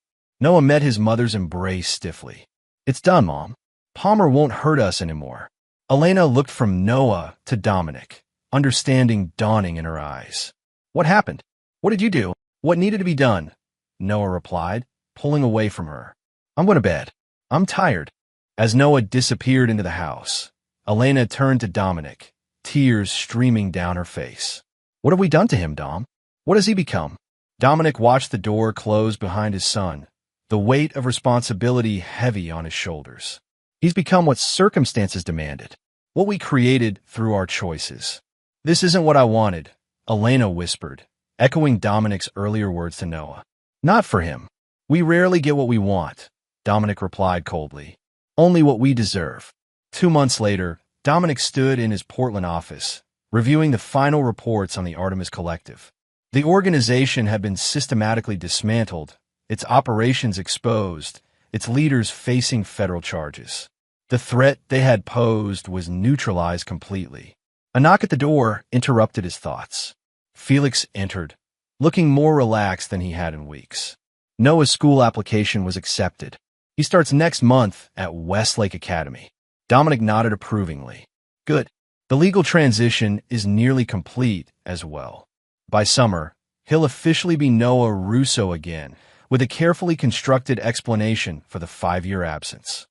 Noah met his mother's embrace stiffly. It's done, Mom. Palmer won't hurt us anymore. Elena looked from Noah to Dominic, understanding dawning in her eyes. What happened? What did you do? What needed to be done? Noah replied, pulling away from her. I'm going to bed. I'm tired. As Noah disappeared into the house, Elena turned to Dominic, tears streaming down her face. What have we done to him, Dom? What has he become? Dominic watched the door close behind his son, the weight of responsibility heavy on his shoulders. He's become what circumstances demanded, what we created through our choices. This isn't what I wanted, Elena whispered, echoing Dominic's earlier words to Noah. Not for him. We rarely get what we want, Dominic replied coldly. Only what we deserve. 2 months later, Dominic stood in his Portland office, reviewing the final reports on the Artemis Collective. The organization had been systematically dismantled, its operations exposed, its leaders facing federal charges. The threat they had posed was neutralized completely. A knock at the door interrupted his thoughts. Felix entered, looking more relaxed than he had in weeks. Noah's school application was accepted. He starts next month at Westlake Academy. Dominic nodded approvingly. Good. The legal transition is nearly complete as well. By summer, he'll officially be Noah Russo again, with a carefully constructed explanation for the 5-year absence.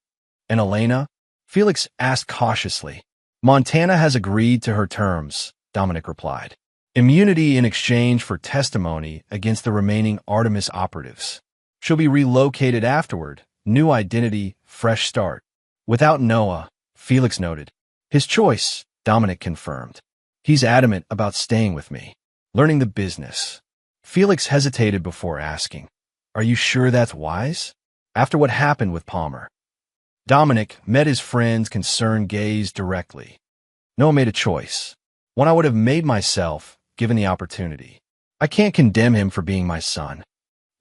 And Elena? Felix asked cautiously. Montana has agreed to her terms, Dominic replied. Immunity in exchange for testimony against the remaining Artemis operatives. She'll be relocated afterward. New identity, fresh start. Without Noah, Felix noted. His choice, Dominic confirmed. He's adamant about staying with me, learning the business. Felix hesitated before asking, Are you sure that's wise? After what happened with Palmer. Dominic met his friend's concerned gaze directly. Noah made a choice, one I would have made myself, given the opportunity. I can't condemn him for being my son.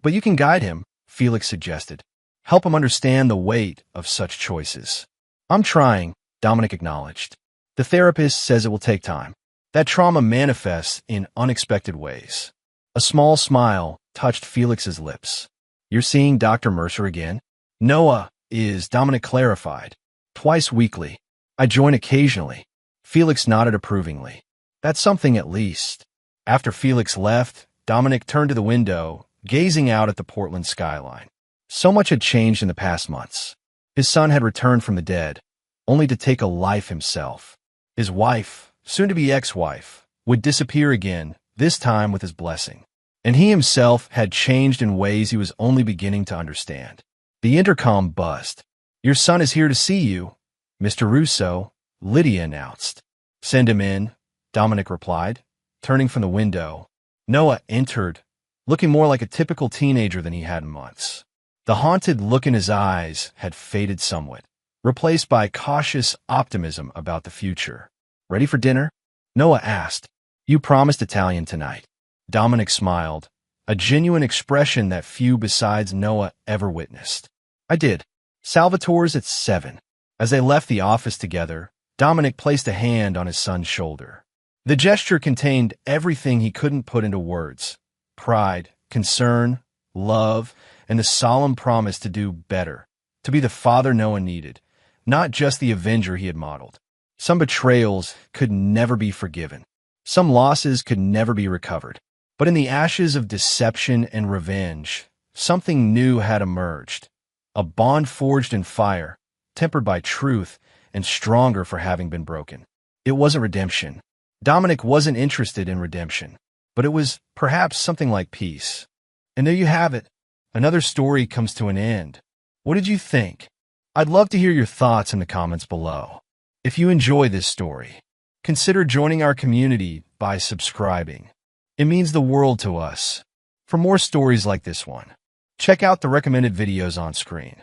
But you can guide him, Felix suggested. Help him understand the weight of such choices. I'm trying, Dominic acknowledged. The therapist says it will take time. That trauma manifests in unexpected ways. A small smile touched Felix's lips. You're seeing Dr. Mercer again? Noah is, Dominic clarified. Twice weekly. I join occasionally. Felix nodded approvingly. That's something at least. After Felix left, Dominic turned to the window, gazing out at the Portland skyline. So much had changed in the past months. His son had returned from the dead, only to take a life himself. His wife, soon-to-be ex-wife, would disappear again, this time with his blessing. And he himself had changed in ways he was only beginning to understand. The intercom buzzed. Your son is here to see you, Mr. Russo, Lydia announced. Send him in, Dominic replied, turning from the window. Noah entered, looking more like a typical teenager than he had in months. The haunted look in his eyes had faded somewhat, replaced by cautious optimism about the future. Ready for dinner? Noah asked. You promised Italian tonight. Dominic smiled, a genuine expression that few besides Noah ever witnessed. I did. Salvatore's at 7. As they left the office together, Dominic placed a hand on his son's shoulder. The gesture contained everything he couldn't put into words. Pride, concern, love, and the solemn promise to do better, to be the father Noah needed, not just the avenger he had modeled. Some betrayals could never be forgiven. Some losses could never be recovered. But in the ashes of deception and revenge, something new had emerged. A bond forged in fire, tempered by truth, and stronger for having been broken. It wasn't redemption. Dominic wasn't interested in redemption, but it was perhaps something like peace. And there you have it. Another story comes to an end. What did you think? I'd love to hear your thoughts in the comments below. If you enjoy this story, consider joining our community by subscribing. It means the world to us. For more stories like this one, check out the recommended videos on screen.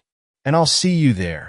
And I'll see you there.